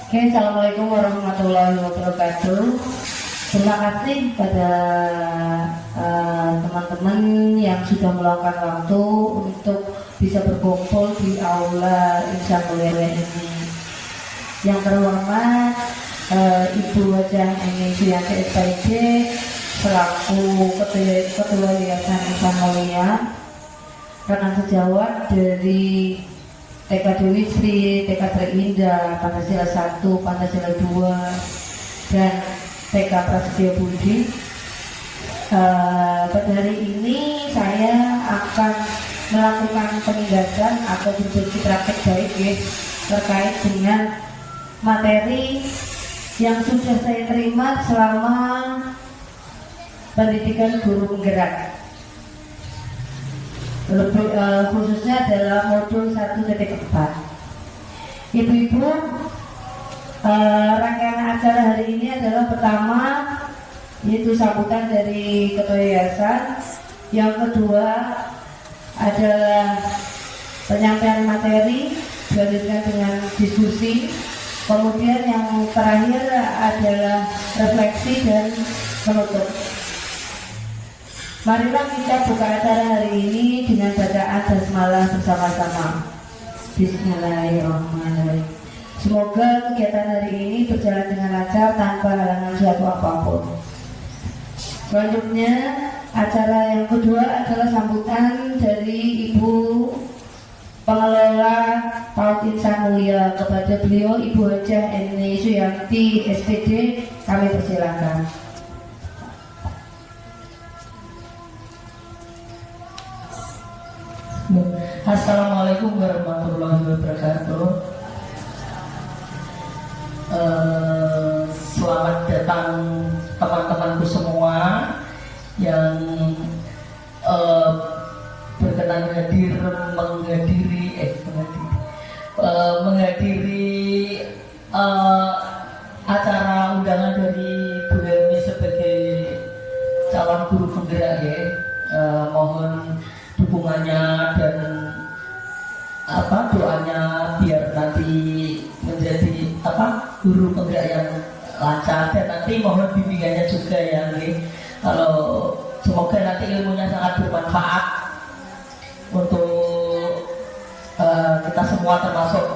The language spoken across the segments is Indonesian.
Oke, assalamualaikum warahmatullahi wabarakatuh. Terima kasih pada teman-teman yang sudah meluangkan waktu untuk bisa berkumpul di aula Insan Mulia ini. Yang terhormat Ibu Wajah Eni Suyanti SPID selaku Ketua Yayasan Insan Mulia, rekan sejawat dari TK Dewi Sri, TK Terindah, Pancasila 1, Pancasila 2, dan TK Prasetyo Budi. Pada hari ini saya akan melakukan penindakan atau berbagi praktek baik terkait dengan materi yang sudah saya terima selama pendidikan guru penggerak. Lebih khususnya dalam modul 1.4. Ibu-ibu, rangkaian acara hari ini adalah pertama yaitu sambutan dari Ketua Yayasan, yang kedua adalah penyampaian materi dilanjutkan dengan diskusi, kemudian yang terakhir adalah refleksi dan penutup. Marilah kita buka acara hari ini dengan bacaan basmalah bersama-sama. Bismillahirrahmanirrahim. Semoga kegiatan hari ini berjalan dengan lancar tanpa halangan suatu apapun. Selanjutnya, acara yang kedua adalah sambutan dari Ibu Pengelola PAUD Insan Mulia. Kepada beliau, Ibu Wajah Eni Suyanti SPD, kami persilakan. Assalamualaikum warahmatullahi wabarakatuh. Selamat datang teman-temanku semua yang berkenan menghadiri acara undangan dari Bu Helmi sebagai calon guru penggerak ya. Mohon dukungannya dan doanya biar nanti menjadi guru penggerak yang lancar, dan nanti mohon bimbingannya juga ya nih. Kalau semoga nanti ilmunya sangat bermanfaat untuk kita semua, termasuk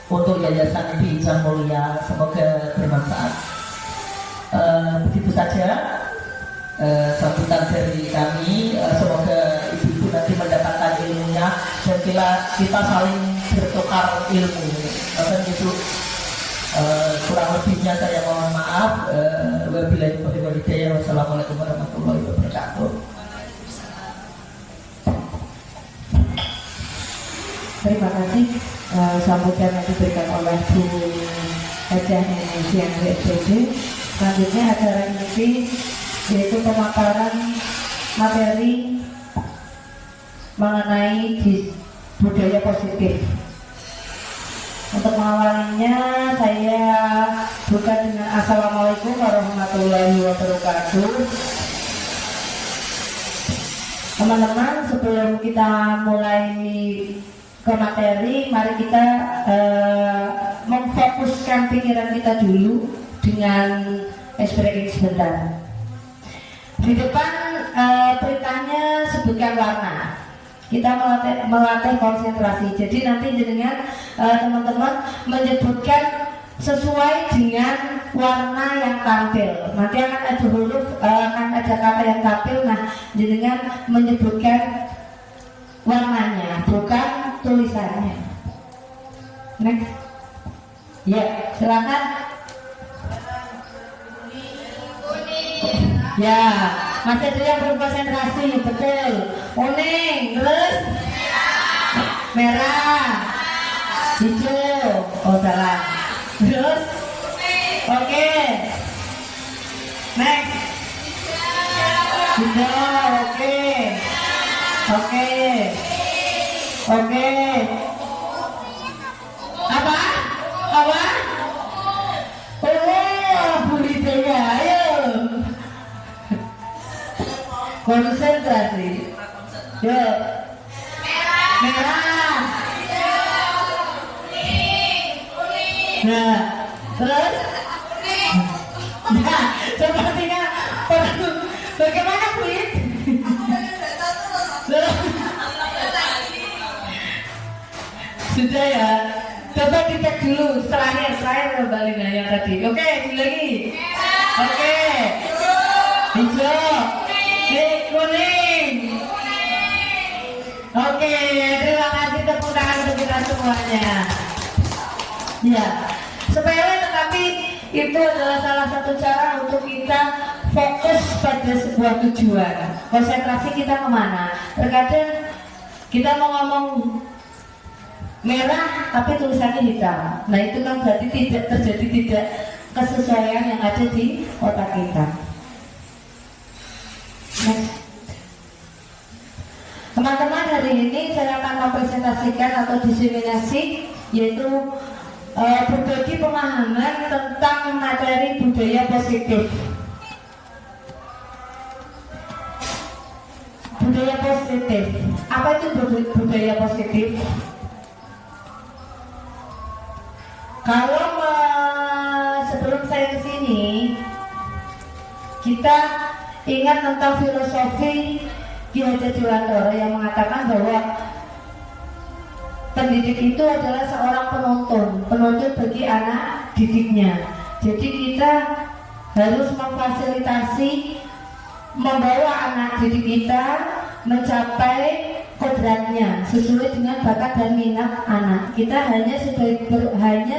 untuk yayasan ini Insan Mulia. Semoga bermanfaat. Begitu saja sambutan dari kami. Semoga ibu-ibu nanti mendapatkan ilmunya dan kita saling bertukar ilmu. Gitu. Kurang lebihnya saya mohon maaf. Wabillahi taufiq wal hidayah. Wassalamualaikum warahmatullahi wabarakatuh. Terima kasih. Sambutan yang diberikan oleh Bu Wajah Eni Suyanti SPD. Selanjutnya acara ini yaitu pemaparan materi mengenai budaya positif. Untuk mengawalinya, saya buka dengan Assalamualaikum warahmatullahi wabarakatuh. Teman-teman, sebelum kita mulai ke materi, mari kita memfokuskan pikiran kita dulu dengan ice breaking sebentar. Di depan beritanya sebutkan warna. Kita melatih konsentrasi. Jadi nanti dengan teman-teman menyebutkan sesuai dengan warna yang tampil. Nanti akan ada huruf, akan ada kata yang tampil. Nah, dengan menyebutkan warnanya, bukan tulisannya. Next. Ya, silakan. Ya, masih ada yang belum konsentrasi, betul. Kuning, terus merah, hijau, oh salah. Terus, oke. Next, hijau, oke. Apa? Oh, budidaya, ayo. Konsentrasi. Yuk. Merah. Nah, Terus? Nah, sepertinya bagaimana Queen? Sudah ya. Coba dicek dulu terakhir Mbak Lina yang tadi. Oke, lagi. Oke. Hijau. Kuning. Oke, terima kasih tepuk tangan untuk kita semuanya. Ya, sepele tetapi itu adalah salah satu cara untuk kita fokus pada sebuah tujuan. Konsentrasi kita kemana? Terkadang kita mau ngomong merah tapi tulisannya hitam. Nah itu kan berarti tidak kesesuaian yang ada di otak kita. Next. Teman-teman, hari ini saya akan mempresentasikan atau diseminasi yaitu berbagi pemahaman tentang materi budaya positif. Budaya positif. Apa itu budaya positif? Kalau sebelum saya ke sini, kita ingat tentang filosofi Ki Hajar Dewantara yang mengatakan bahwa pendidik itu adalah seorang penuntun bagi anak didiknya. Jadi kita harus memfasilitasi, membawa anak didik kita mencapai kodratnya sesuai dengan bakat dan minat anak. Kita hanya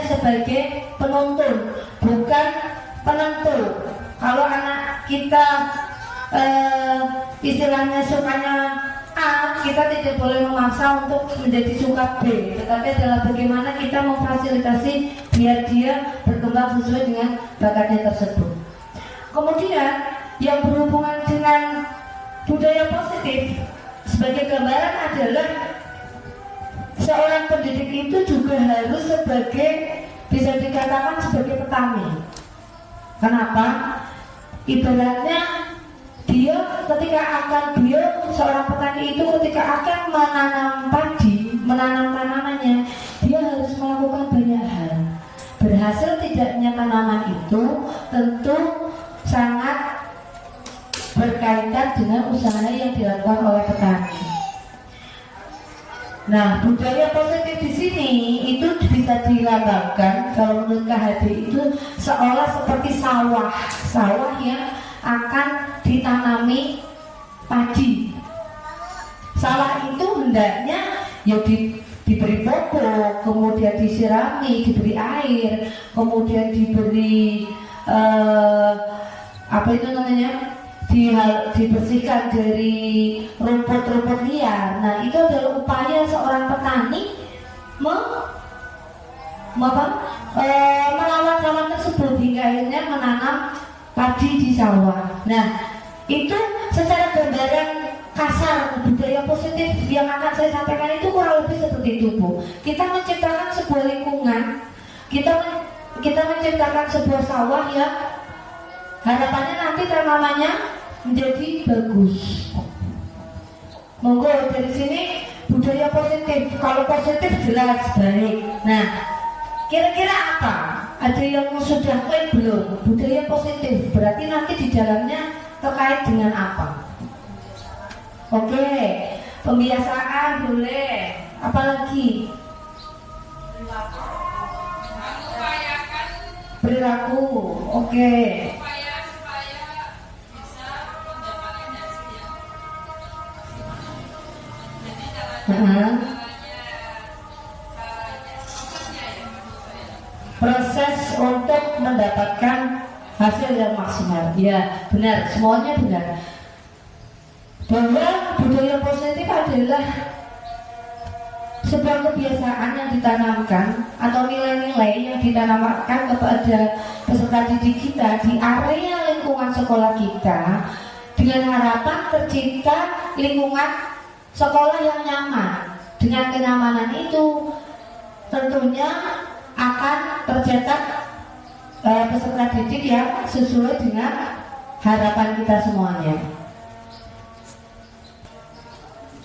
sebagai penuntun, bukan penentu. Kalau anak kita istilahnya sukanya A, kita tidak boleh memaksa untuk menjadi suka B, tetapi adalah bagaimana kita memfasilitasi biar dia berkembang sesuai dengan bakatnya tersebut. Kemudian yang berhubungan dengan budaya positif sebagai gambaran adalah seorang pendidik itu juga harus bisa dikatakan sebagai petani. Kenapa? Ibaratnya seorang petani itu ketika akan menanam padi, menanam tanamannya, dia harus melakukan banyak hal. Berhasil tidaknya tanaman itu tentu sangat berkaitan dengan usaha yang dilakukan oleh petani. Nah, budaya positif di sini itu bisa dilambangkan kalau menurut KHD itu seolah seperti sawah yang akan ditanami padi. Sawah itu hendaknya ya diberi pupuk, kemudian disirami, diberi air, kemudian diberi dibersihkan dari rumput-rumput liar. Nah, itu adalah upaya seorang petani melawan zaman tersebut hingga akhirnya menanam padi di sawah. Nah, itu secara gambaran kasar budaya positif yang akan saya sampaikan itu kurang lebih seperti itu, Bu. Kita menciptakan sebuah lingkungan, kita menciptakan sebuah sawah yang harapannya nanti tanamannya menjadi bagus. Monggo dari sini budaya positif. Kalau positif jelas baik. Nah, kira-kira apa? Ada yang sudah klaim belum? Budaya positif berarti nanti di dalamnya terkait dengan apa? Oke, pembiasaan boleh. Apalagi? Perilaku. Oke. Proses untuk mendapatkan hasil yang maksimal. Ya, benar, semuanya benar. Bahwa budaya positif adalah sebuah kebiasaan yang ditanamkan atau nilai-nilai yang ditanamkan kepada peserta didik kita di area lingkungan sekolah kita dengan harapan tercipta lingkungan sekolah yang nyaman. Dengan kenyamanan itu tentunya akan tercetak peserta didik yang sesuai dengan harapan kita semuanya.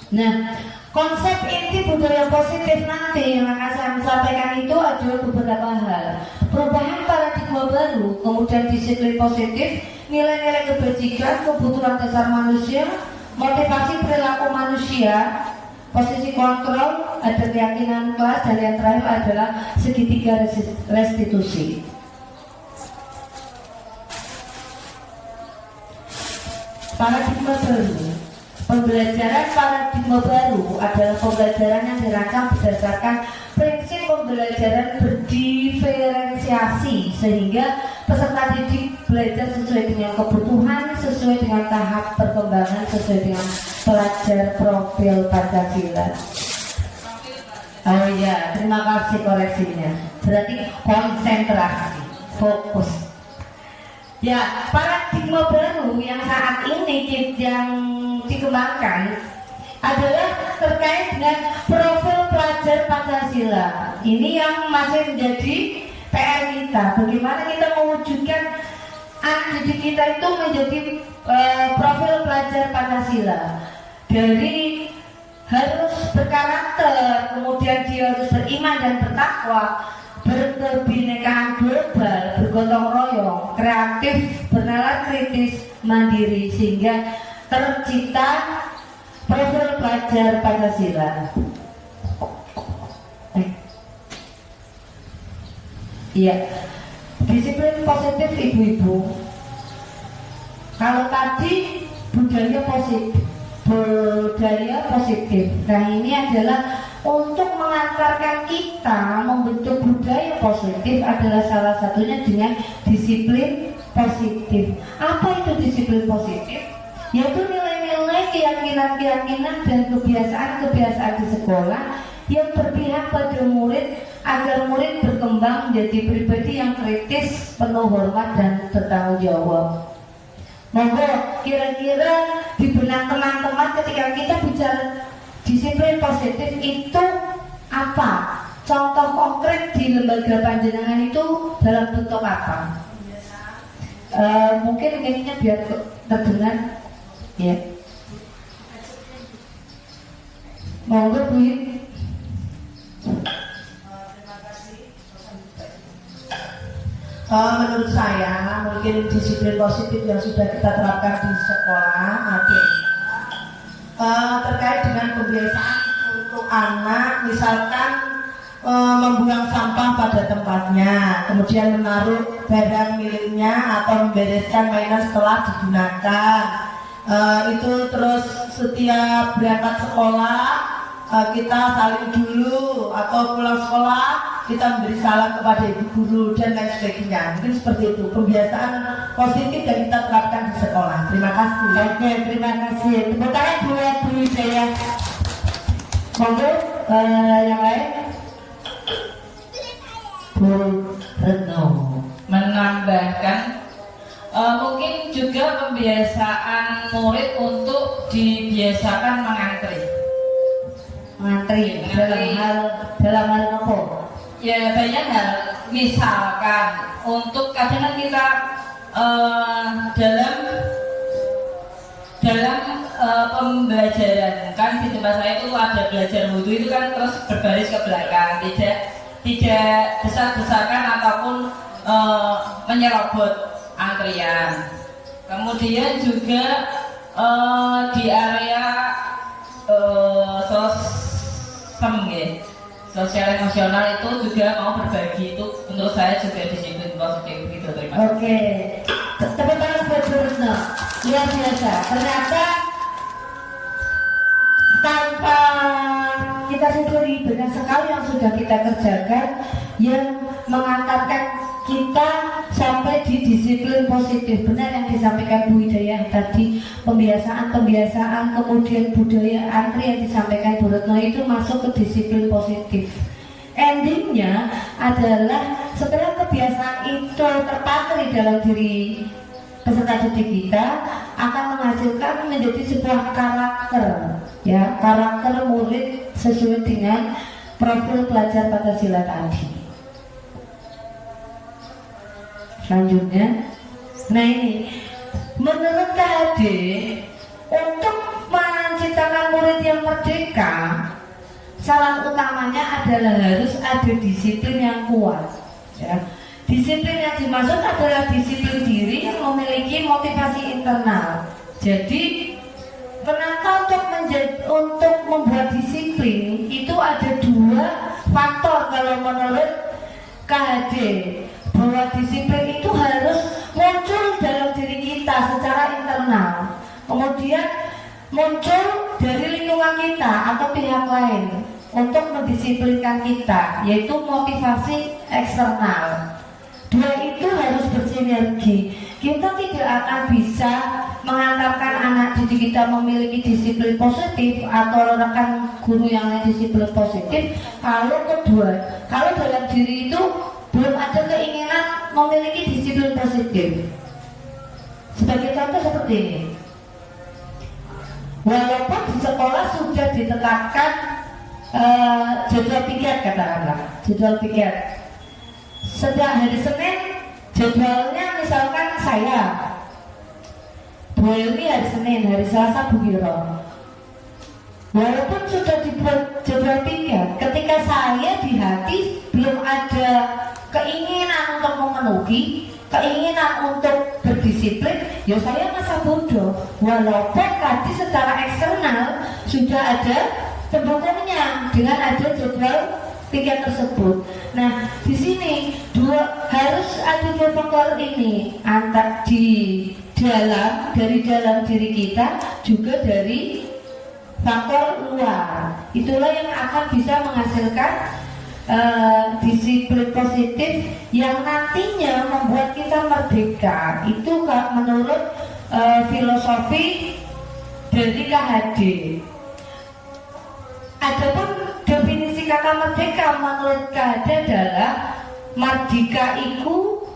Nah, konsep inti budaya positif nanti yang akan saya sampaikan itu ada beberapa hal. Perubahan para paradigma baru, kemudian disiplin positif, nilai-nilai kebajikan, kebutuhan dasar manusia, motivasi perilaku manusia, posisi kontrol, ada keyakinan kelas, dan yang terakhir adalah segitiga restitusi. Paradigma baru. Pembelajaran paradigma baru adalah pembelajaran yang dirancang berdasarkan prinsip pembelajaran berdiferensiasi, sehingga peserta didik belajar sesuai dengan kebutuhan, sesuai dengan tahap perkembangan, sesuai dengan pelajar profil Pancasila. Oh iya, terima kasih koreksinya. Berarti konsentrasi, fokus. Ya, paradigma baru yang saat ini yang dikembangkan adalah terkait dengan profil pelajar Pancasila. Ini yang masih menjadi PR kita. Bagaimana kita mewujudkan anak didik kita itu menjadi profil pelajar Pancasila. Dari harus berkarakter, kemudian dia harus beriman dan bertakwa, berkebinekaan global, bergotong royong, kreatif, bernalar kritis, mandiri, sehingga tercipta profil pelajar Pancasila. Iya, disiplin positif ibu-ibu. Kalau tadi budaya positif. Nah ini adalah untuk mengantarkan kita membentuk budaya positif adalah salah satunya dengan disiplin positif. Apa itu disiplin positif? Yaitu nilai-nilai, keyakinan-keyakinan dan kebiasaan-kebiasaan di sekolah yang berpihak pada murid agar murid berkembang menjadi pribadi yang kritis, penuh hormat dan bertanggung jawab. Monggo kira-kira di benak teman-teman ketika kita bicara disiplin positif itu apa? Contoh konkret di lembaga panjenengan itu dalam bentuk apa? Mungkin ininya biar terdengar ya. Monggo Bu. Menurut saya mungkin disiplin positif yang sudah kita terapkan di sekolah terkait dengan kebiasaan untuk anak, misalkan membuang sampah pada tempatnya, kemudian menaruh barang miliknya atau membereskan mainan setelah digunakan. Itu terus setiap berangkat sekolah kita saling dulu, atau pulang sekolah kita memberi salam kepada ibu guru dan lain sebagainya. Mungkin seperti itu kebiasaan positif yang kita terapkan di sekolah. Terima kasih. Oke, terima kasih. Tepuk tangan buat Bu Hidayah. Monggo yang lain. Bu Retno menambahkan mungkin juga pembiasaan murid untuk dibiasakan mengantri dalam hal apa? Ya banyak hal, misalkan untuk kadang kita dalam pembelajaran kan di tempat saya itu ada belajar wudhu itu kan terus berbaris ke belakang, tidak besar-besarkan ataupun menyerobot antrian. Kemudian juga di area sosial emosional itu juga mau berbagi, itu menurut saya juga disiplin positif gitu. Terima kasih. Oke, tepuk tangan buat Bu Retno. Luar biasa. Ternyata tanpa kita sadari banyak sekali yang sudah kita kerjakan yang mengantarkan kita sampai di disiplin positif. Benar yang disampaikan Bu Hidayah tadi, pembiasaan, kemudian budaya antri yang disampaikan Bu Retno itu masuk ke disiplin positif. Endingnya adalah setelah kebiasaan itu terpatri dalam diri peserta didik kita, akan menghasilkan menjadi sebuah karakter, ya, karakter murid sesuai dengan profil pelajar Pancasila tadi. Selanjutnya, nah ini menurut KHD untuk menciptakan murid yang merdeka, syarat utamanya adalah harus ada disiplin yang kuat, ya. Disiplin yang dimaksud adalah disiplin diri yang memiliki motivasi internal. Jadi penata untuk membuat disiplin itu ada dua faktor kalau menurut KHD, bahwa disiplin itu harus muncul dalam diri kita secara internal, kemudian muncul dari lingkungan kita atau pihak lain untuk mendisiplinkan kita, yaitu motivasi eksternal. Dua itu harus bersinergi. Kita tidak akan bisa mengantarkan anak didik kita memiliki disiplin positif atau rekan guru yang lain disiplin positif kalau dalam diri itu belum ada keinginan memiliki disiplin positif. Sebagai contoh seperti ini, walaupun di sekolah sudah ditetapkan jadwal piket, katakanlah jadwal piket setiap hari Senin, jadwalnya misalkan saya Bu Ilmi hari Senin, hari Selasa Bu Wiro. Walaupun sudah dibuat jadwal piket, ketika saya di hati belum ada keinginan untuk memenuhi, keinginan untuk berdisiplin, ya saya masa bodoh. Walaupun tadi secara eksternal sudah ada pendukungnya dengan ada jadwal piket tersebut. Nah, di sini harus ada dua faktor ini, antara dari dalam diri kita juga dari faktor luar. Itulah yang akan bisa menghasilkan disiplin positif yang nantinya membuat kita merdeka. Itu menurut filosofi dari KHD. Adapun definisi kata merdeka menurut KHD adalah mardika iku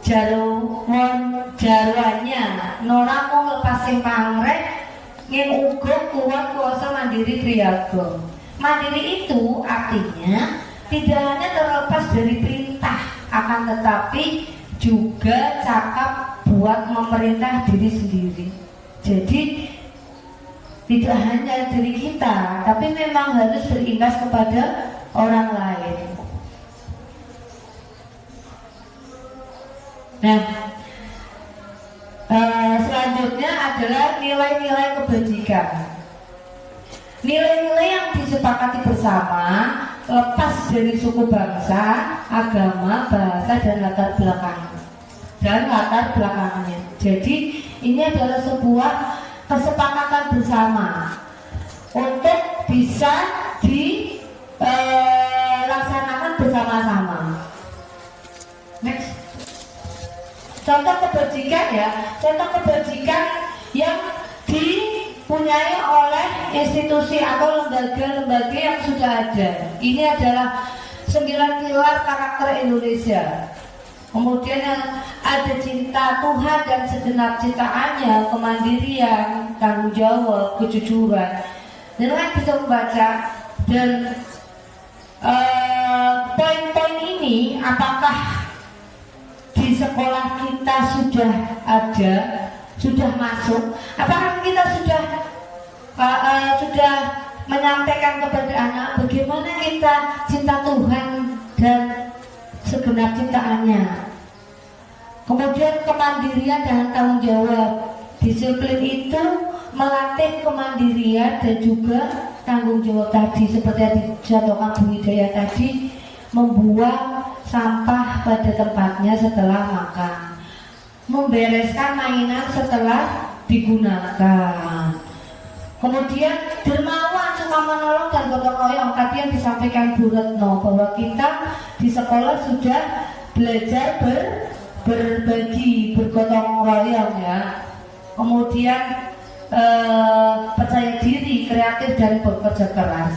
jarwanya nora mung lepas sing pangreh ngin uga kuat kuasa mandiri triaga. Mandiri itu artinya tidak hanya terlepas dari perintah, akan tetapi juga cakap buat memerintah diri sendiri. Jadi tidak hanya diri kita, tapi memang harus berimbas kepada orang lain. Nah, selanjutnya adalah nilai-nilai kebajikan. Nilai-nilai yang disepakati bersama lepas dari suku bangsa, agama, bahasa, dan latar belakangnya. Jadi ini adalah sebuah kesepakatan bersama untuk bisa dilaksanakan bersama-sama. Next. Contoh kebajikan yang dipunyai oleh institusi atau lembaga-lembaga yang sudah ada. Ini adalah 9 pilar karakter Indonesia. Kemudian ada cinta Tuhan dan segenap ciptaannya, kemandirian, tanggung jawab, kejujuran. Dan kalian bisa membaca dan poin-poin ini apakah di sekolah kita sudah ada, sudah masuk? Apakah kita sudah menyampaikan kepada anak bagaimana kita cinta Tuhan dan segenap ciptaannya? Kemudian kemandirian dan tanggung jawab. Disiplin itu melatih kemandirian dan juga tanggung jawab tadi, seperti yang dijatuhkan Bu Hidayah tadi, membuang sampah pada tempatnya setelah makan, membereskan mainan setelah digunakan. Kemudian dermawan, suka menolong dan gotong royong. Tadi yang disampaikan Bu Retno bahwa kita di sekolah sudah belajar berbagi, bergotong royong ya. Kemudian percaya diri, kreatif dan bekerja keras.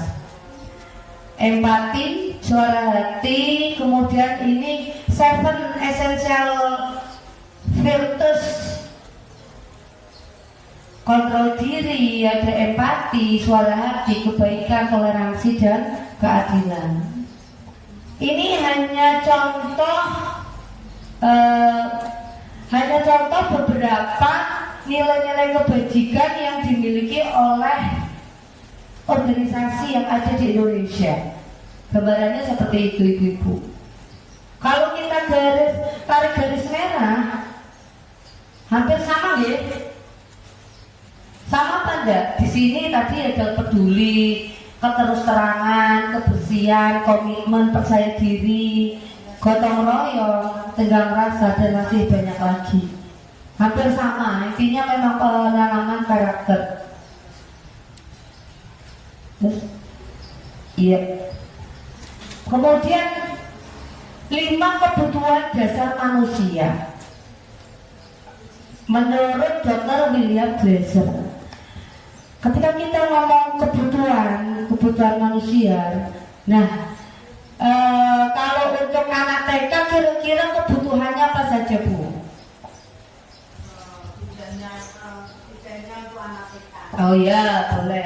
Empati, suara hati, kemudian ini 7 essential virtues. Kontrol diri, ada empati, suara hati, kebaikan, toleransi, dan keadilan. Ini hanya contoh beberapa nilai-nilai kebajikan yang dimiliki oleh organisasi yang ada di Indonesia. Gambarannya seperti itu, ibu-ibu. Kalau kita tarik garis merah hampir sama ya. Sama apa enggak? Di sini tadi ada peduli, keterus-terangan, kebersihan, komitmen, percaya diri, gotong royong, tenggang rasa, dan masih banyak lagi. Hampir sama, intinya memang penanaman karakter. Terus, iya. Kemudian 5 kebutuhan dasar manusia. Menurut Dr. William Glasser, ketika kita ngomong kebutuhan manusia, nah kalau untuk anak TK kira-kira kebutuhannya apa saja, Bu? Tujuannya untuk anak TK. Oh ya, boleh.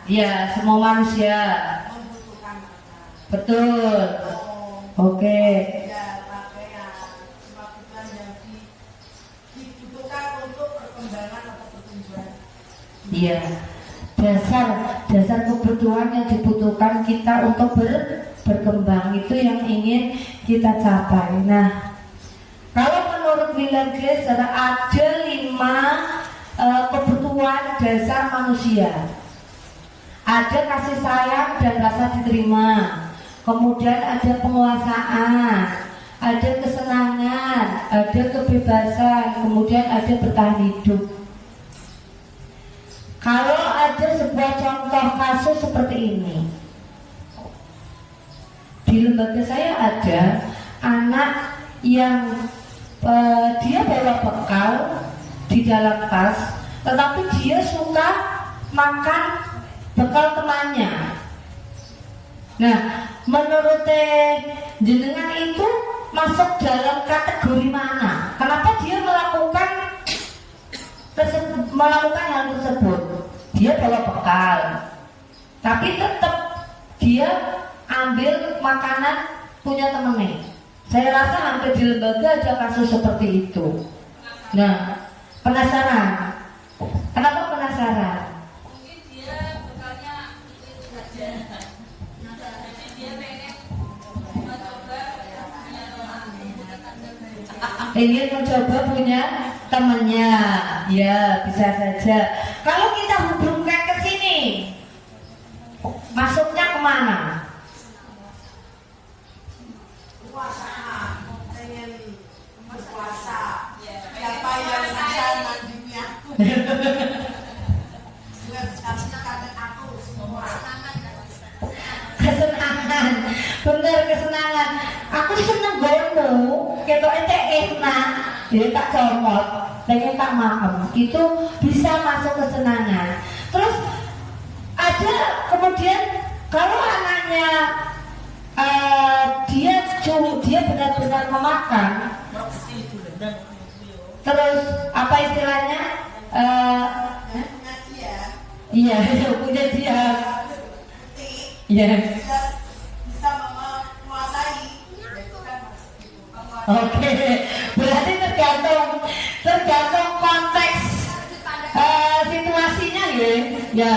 Ya, semua manusia. Membutuhkan makan. Betul. Oke. Ya, pakaian, semua kebutuhan yang dibutuhkan untuk perkembangan atau pertumbuhan. Iya. Dasar kebutuhan yang dibutuhkan kita untuk berkembang itu yang ingin kita capai. Nah, kalau menurut William Glasser ada 5 kebutuhan dasar manusia. Ada kasih sayang dan rasa diterima. Kemudian ada penguasaan, ada kesenangan, ada kebebasan, kemudian ada bertahan hidup. Kalau ada sebuah contoh kasus seperti ini, di lembaga saya ada anak yang dia bawa bekal di dalam tas, tetapi dia suka makan bekal temannya. Nah, menurut jenengan itu masuk dalam kategori mana? Kenapa dia melakukan hal tersebut? Dia bawa bekal, tapi tetap dia ambil makanan punya temennya. Saya rasa hampir di lembaga ada kasus seperti itu. Nah, penasaran? Kenapa penasaran? Mungkin dia bekalnya itu saja. Jadi dia pengen mencoba punya teman. Ingin mencoba punya temannya, ya bisa saja. Kalau kita hubungkan ke sini, masuknya kemana? Puasa, pengen berpuasa. Siapa yang bisa mandiri aku? Kasihkan aku semua. Kesenangan, bener kesenangan. Aku seneng gono, ketok ente enak, dia tak comot, pengen tak makan. Itu bisa masuk kesenangan. Terus ada kemudian kalau anaknya dia benar-benar memakan, terus apa istilahnya? Iya, punya dia. Iya. Bisa menguasai. Oke, berarti tergantung konteks situasinya ya. Ya,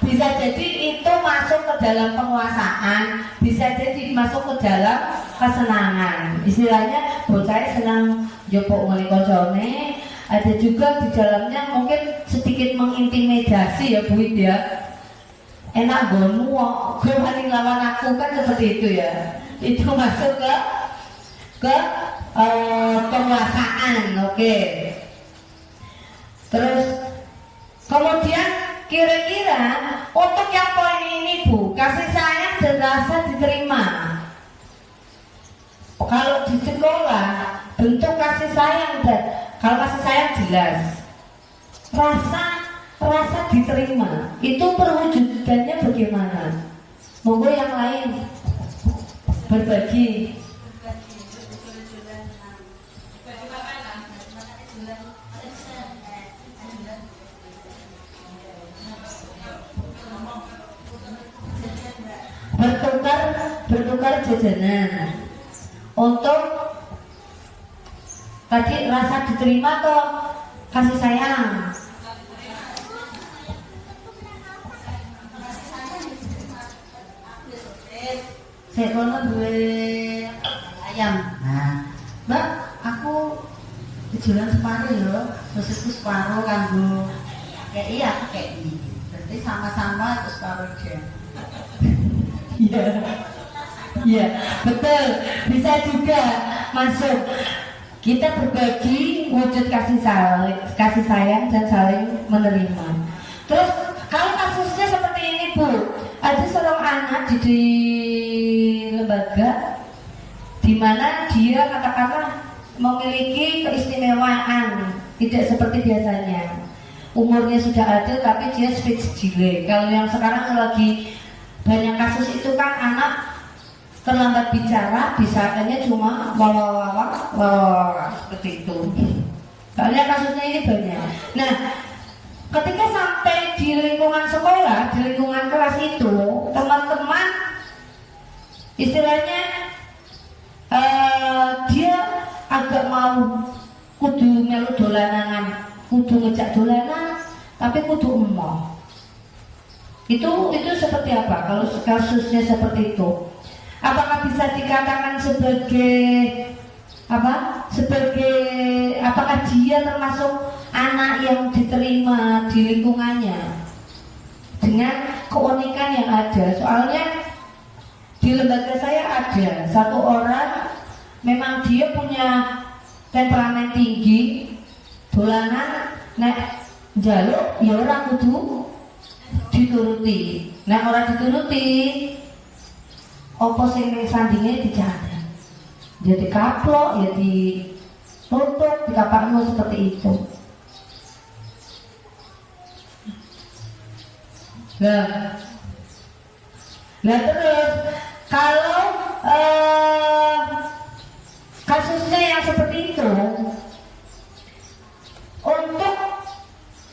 bisa jadi itu masuk ke dalam penguasaan, bisa jadi masuk ke dalam kesenangan. Istilahnya bocah senang jopo ngene koncone, ada juga di dalamnya mungkin sedikit mengintimidasi ya Bu ya. Enak gonmu kok, gue wani lawan aku kan seperti itu ya. Itu masuk ke penguasaan, oke. Terus kemudian kira-kira untuk yang poin ini Bu, kasih sayang dan rasa diterima. Kalau di sekolah bentuk kasih sayang dan kalau kasih sayang jelas, rasa diterima itu perwujudannya bagaimana? Monggo yang lain berbagi. Bertukar jajanan. Untuk tadi rasa diterima atau kasih sayang? Saya kono duwe ayam. Nah, Mbak, jalan separuh ya, sosisku separuh kanggo kayak iya aku kayak ini. Berarti sama-sama terus separuh aja. Iya, iya, betul. Bisa juga masuk. Kita berbagi wujud kasih sayang dan saling menerima. Terus kalau kasusnya seperti ini Bu, ada seorang anak di lembaga di mana dia katakanlah memiliki keistimewaan tidak seperti biasanya. Umurnya sudah ada tapi dia speech delay. Kalau yang sekarang lagi banyak kasus itu kan anak terlambat bicara, bisanya cuma wawawawa seperti itu. Soalnya kasusnya ini banyak. Nah, ketika sampai di lingkungan sekolah, di lingkungan kelas itu, teman-teman istilahnya dia agak mau kudu melu dolanan, kudu ngejak dolanan, tapi kudu emoh. Itu seperti apa? Kalau kasusnya seperti itu, apakah bisa dikatakan sebagai apa? Apakah dia termasuk anak yang diterima di lingkungannya dengan keunikan yang ada? Soalnya di lembaga saya ada satu orang, memang dia punya temperamen tinggi, dolanan, nek njaluk ya ora kudu dituruti. Nek ora dituruti, apa sing ning sandinge dijaga. Jadi kaplok ya ditutup, dikapakno seperti itu. Nah terus kalau kasusnya yang seperti itu, untuk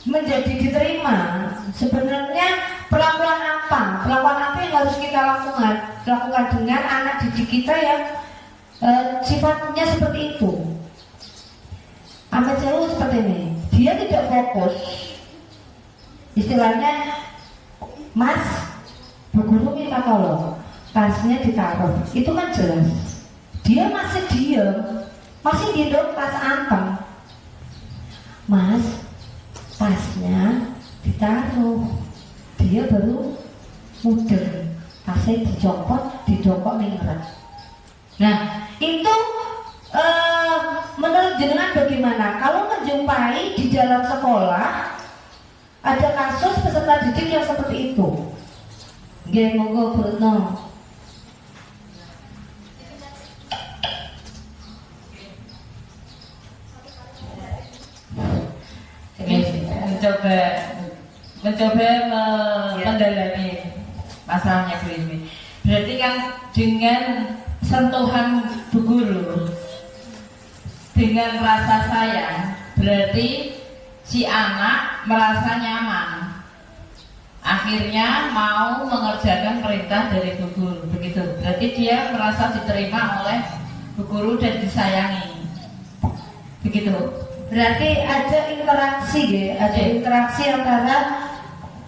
menjadi diterima, sebenarnya perlakuan apa yang harus kita lakukan dengan anak didik kita yang sifatnya seperti itu. Amat jauh seperti ini, dia tidak fokus. Istilahnya, Mas, Bu Guru minta tolong, tasnya ditaruh. Itu kan jelas. Dia masih diam, masih hidup tas anteng. Mas, tasnya ditaruh. Dia baru mudeng, tasnya dicopot mingret. Nah, itu menurut jenengan bagaimana? Kalau menjumpai di dalam sekolah ada kasus peserta didik yang seperti itu, nggih monggo Bu Retno. mencoba mendalami masalahnya Bu Ismi. Berarti kan dengan sentuhan Bu Guru, dengan rasa sayang, berarti si anak merasa nyaman. Akhirnya mau mengerjakan perintah dari Bu Guru, begitu. Berarti dia merasa diterima oleh Bu Guru dan disayangi, begitu. Berarti ada interaksi ya, ada interaksi antara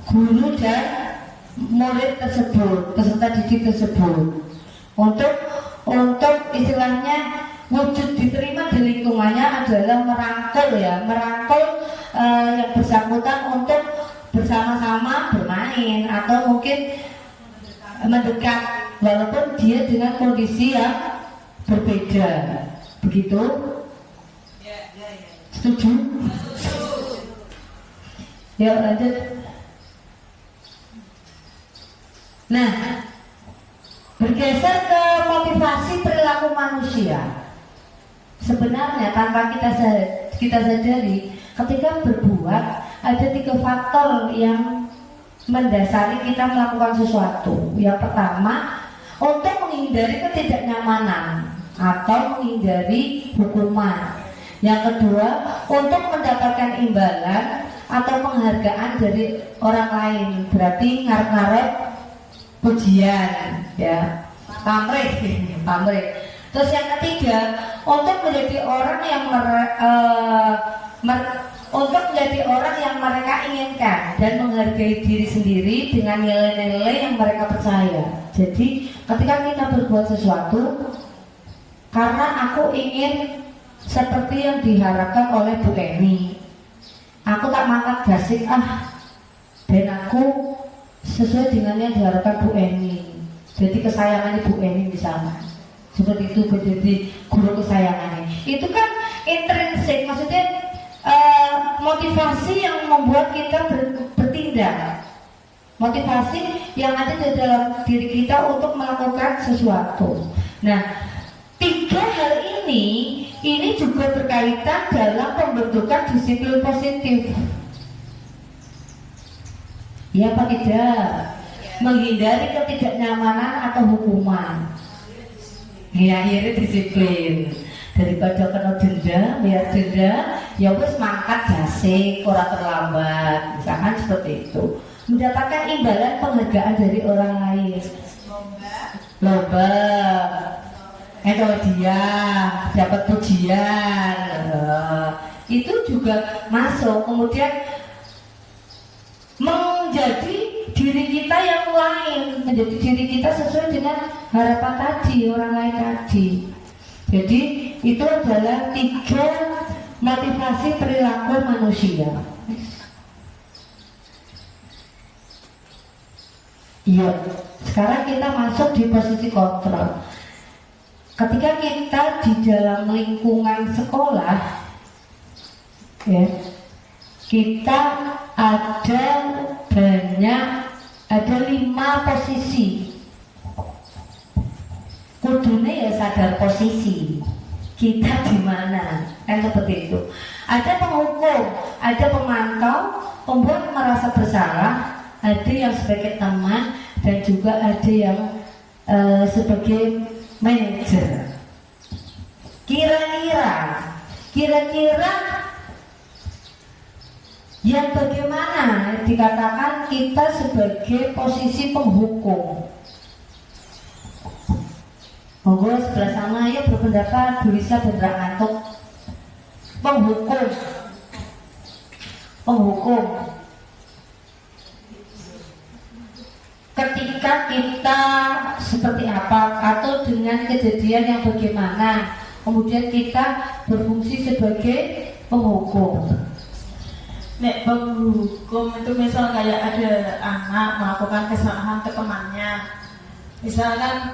guru dan murid tersebut, peserta didik tersebut, untuk istilahnya wujud diterima di lingkungannya adalah merangkul yang bersangkutan untuk bersama-sama bermain atau mungkin mendekat walaupun dia dengan kondisi yang berbeda, begitu. Setuju? Ya lanjut. Nah, bergeser ke motivasi perilaku manusia. Sebenarnya tanpa kita sadari, ketika berbuat ada 3 faktor yang mendasari kita melakukan sesuatu. Yang pertama, untuk menghindari ketidaknyamanan atau menghindari hukuman. Yang kedua, untuk mendapatkan imbalan atau penghargaan dari orang lain. Berarti ngarep-ngarep pujian, ya, pamrih. Terus yang ketiga, untuk menjadi orang yang mereka inginkan dan menghargai diri sendiri dengan nilai-nilai yang mereka percaya. Jadi ketika kita berbuat sesuatu karena aku ingin seperti yang diharapkan oleh Bu Eni. Aku tak mangkat gasik dan aku sesuai dengan yang diharapkan Bu Eni. Jadi kesayangannya Bu Eni misalnya, seperti itu menjadi guru kesayangannya. Itu kan intrinsik, maksudnya motivasi yang membuat kita bertindak, motivasi yang ada di dalam diri kita untuk melakukan sesuatu. Nah, tiga hal ini juga berkaitan dalam pembentukan disiplin positif. Ya apa tidak? Menghindari ketidaknyamanan atau hukuman. Ya akhirnya disiplin. Daripada kena denda, biar denda, ya wes mangkat jasik, ora terlambat, misalkan seperti itu. Mendapatkan imbalan penghargaan dari orang lain. Lomba, kalau dia dapat pujian, itu juga masuk. Kemudian menjadi diri kita yang lain, menjadi diri kita sesuai dengan harapan tadi, orang lain tadi. Jadi itu adalah tiga motivasi perilaku manusia. Iya, sekarang kita masuk di posisi kontrol. Ketika kita di dalam lingkungan sekolah, ya, kita ada 5 posisi. Kudune ya sadar posisi kita di mana, kan seperti itu. Ada penghukum, ada pemantau, pembuat merasa bersalah, ada yang sebagai teman, dan juga ada yang sebagai manajer. Kira-kira yang bagaimana dikatakan kita sebagai posisi penghukum? Monggo sebelah sana ya berpendapat, bisa beneran ngantuk. Penghukum. Ketika kita seperti apa atau dengan kejadian yang bagaimana, kemudian kita berfungsi sebagai penghukum. Nek penghukum itu misal kayak ada anak melakukan kesalahan ke temannya, misalkan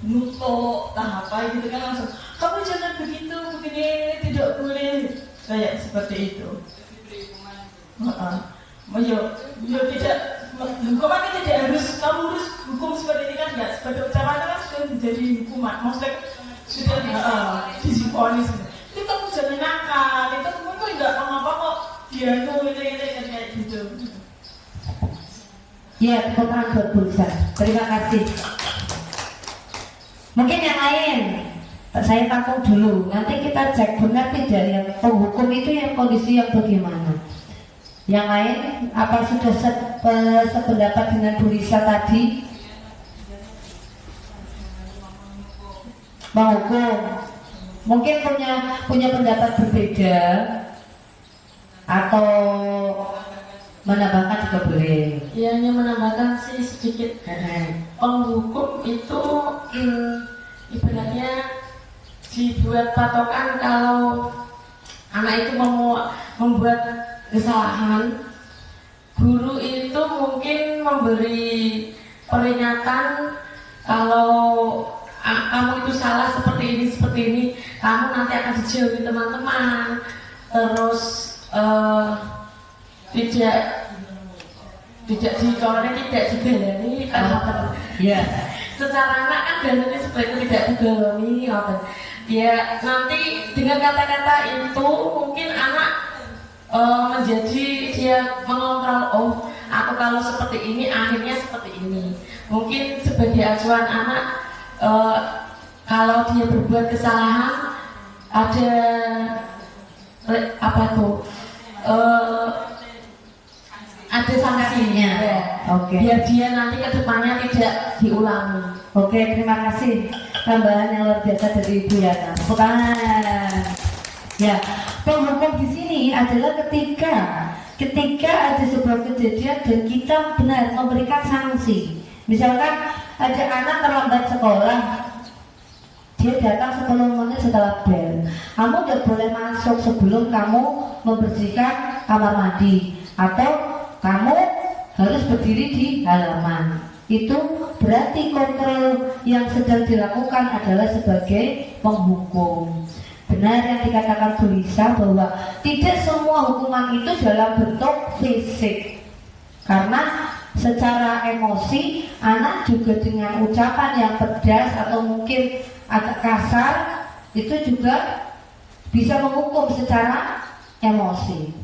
nutuk apa gitu kan, langsung kamu jangan begitu, begini tidak boleh, kayak seperti itu. Yo tidak, hukuman kan tidak harus kamu harus hukum seperti ini kan, enggak, seperti ucapan kan sudah menjadi hukuman, maksudnya sudah disiponis. Itu kamu jangan nakal, itu kamu kok enggak apa-apa kok, dia itu ini kayak gitu. Ya, tepuk tangan buat Bulsa. Terima kasih. Mungkin yang lain, saya tampung dulu. Nanti kita cek benar tidak yang penghukum itu yang kondisi yang bagaimana. Yang lain, apa sudah sependapat dengan Bu Lisa tadi? Penghukum mungkin punya pendapat berbeda atau menambahkan juga boleh. Ya, hanya menambahkan sih sedikit. Penghukum itu ibaratnya dibuat patokan kalau anak itu membuat kesalahan, guru itu mungkin memberi peringatan kalau kamu itu salah seperti ini, kamu nanti akan dijauhi teman-teman, terus tidak dikorek, tidak digelani, Ya. secara anak kan biasanya seperti itu, tidak digelani, ya nanti dengan kata-kata itu mungkin anak menjadi dia mengontrol, oh aku kalau seperti ini akhirnya seperti ini. Mungkin sebagai acuan anak, kalau dia berbuat kesalahan ada ada sanksinya, Oke. biar dia nanti kedepannya tidak diulangi. Oke, terima kasih tambahan yang luar biasa dari Ibu Yana. Bukan. Ya, penghukum di sini adalah ketika ada sebuah kejadian dan kita benar memberikan sanksi. Misalkan ada anak terlambat sekolah, dia datang 10 menit setelah bel. Kamu tidak boleh masuk sebelum kamu membersihkan kamar mandi, atau kamu harus berdiri di halaman. Itu berarti kontrol yang sedang dilakukan adalah sebagai penghukum. Benar yang dikatakan Bu Lisa bahwa tidak semua hukuman itu dalam bentuk fisik, karena secara emosi anak juga dengan ucapan yang pedas atau mungkin agak kasar itu juga bisa menghukum secara emosi.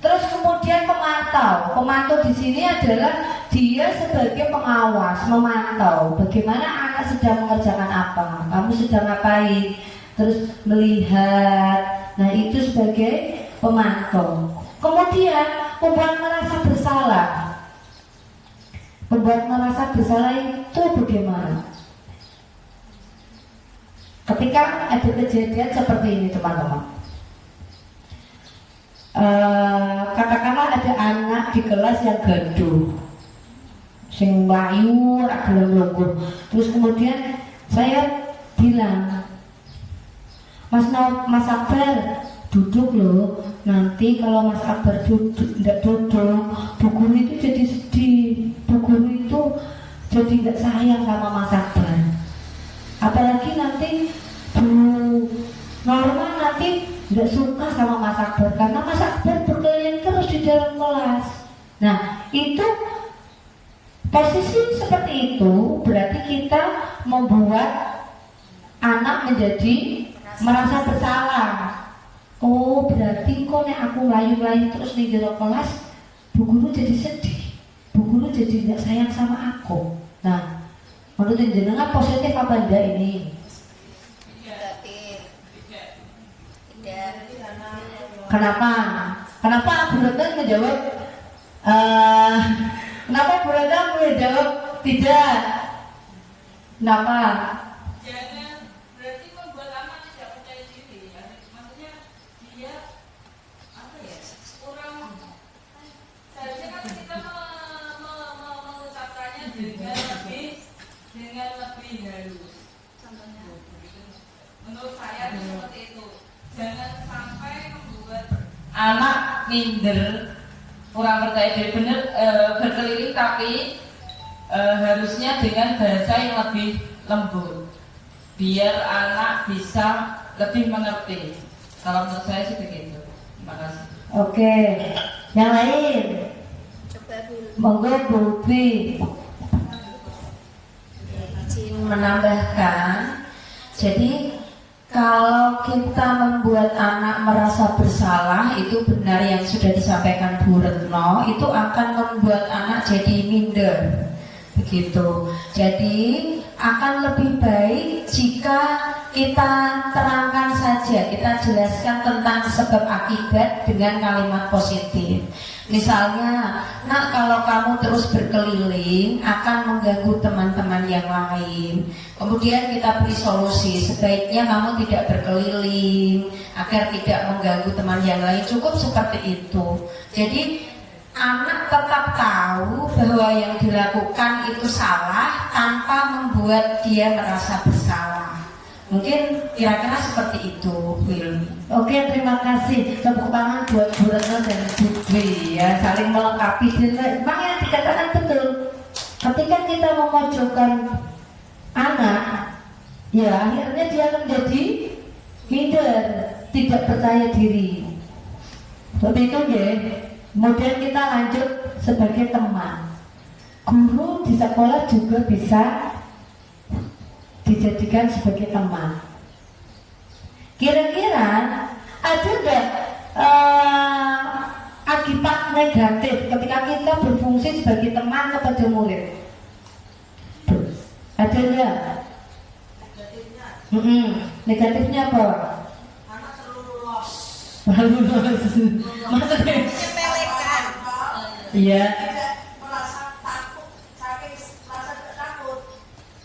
Terus kemudian pemantau di sini adalah dia sebagai pengawas, memantau bagaimana anak sedang mengerjakan apa, kamu sedang ngapain, terus melihat. Nah, itu sebagai pemantau. Kemudian membuat merasa bersalah. Membuat merasa bersalah itu bagaimana? Ketika ada kejadian seperti ini, teman-teman. Katakanlah ada anak di kelas yang gaduh, sing melayu, terus kemudian saya bilang, Mas Akbar duduk loh, nanti kalau Mas Akbar tidak duduk, Bu Guru itu jadi sedih, Bu Guru itu jadi nggak sayang sama Mas Akbar. Apalagi nanti Bu Norma nanti nggak suka sama Mas Akbar karena Mas Akbar berkeliling terus di dalam kelas. Nah, itu posisi seperti itu berarti kita membuat anak menjadi merasa bersalah. Oh, berarti kok nek aku melayu-melayu terus di dalam kelas, Bu Guru jadi sedih, Bu Guru jadi nggak sayang sama aku. Nah, menurut jenengan positif apa enggak ini? Kenapa? Kenapa Bu Retno menjawab? Kenapa Bu Retno menjawab tidak? Kenapa? Jangan berarti membuat anak tidak percaya diri ya. Maksudnya dia apa ya? Kurang seharusnya kan kita mengucapkannya dengan lebih halus. Menurut saya itu seperti itu. Jangan sampai membuat Anak minder, kurang percaya diri, bener berkeliling, tapi harusnya dengan bahasa yang lebih lembut, biar anak bisa lebih mengerti. Kalau menurut saya sih begitu. Terima kasih. Oke, yang lain. Monggo Bu Bi. Izin menambahkan, jadi kalau kita membuat anak merasa bersalah, itu benar yang sudah disampaikan Bu Retno, itu akan membuat anak jadi minder, begitu. Jadi akan lebih baik jika kita terangkan saja, kita jelaskan tentang sebab akibat dengan kalimat positif. Misalnya, nak, kalau kamu terus berkeliling akan mengganggu teman-teman yang lain. Kemudian kita beri solusi, sebaiknya kamu tidak berkeliling agar tidak mengganggu teman yang lain. Cukup seperti itu. Jadi anak tetap tahu bahwa yang dilakukan itu salah tanpa membuat dia merasa bersalah. Mungkin kira-kira seperti itu, Wilmy. Oke, terima kasih. Tepuk tangan buat Bu Retno dan Bu Dwi ya, saling melengkapi. Memang yang dikatakan betul. Ketika kita memojokkan anak, ya akhirnya dia akan menjadi minder, tidak percaya diri. Seperti itu ya. Kemudian kita lanjut sebagai teman. Guru di sekolah juga bisa dijadikan sebagai teman. Kira-kira ada nggak akibat negatif ketika kita berfungsi sebagai teman kepada murid? Ada nggak? Negatifnya apa? Anak terlalu los. Maksudnya? Menyepelekan. Iya. Tidak merasa takut, saking merasa tidak takut.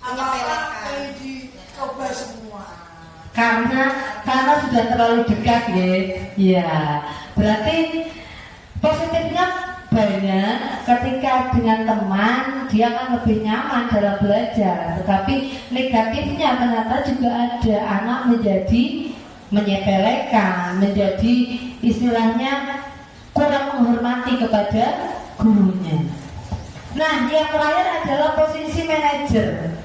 Apa-apa dicoba semua. Karena sudah terlalu dekat ya. Ya, berarti positifnya banyak ketika dengan teman, dia akan lebih nyaman dalam belajar. Tetapi negatifnya ternyata juga ada, anak menjadi menyepelekan, menjadi istilahnya kurang menghormati kepada gurunya. Nah, yang terakhir adalah posisi manajer.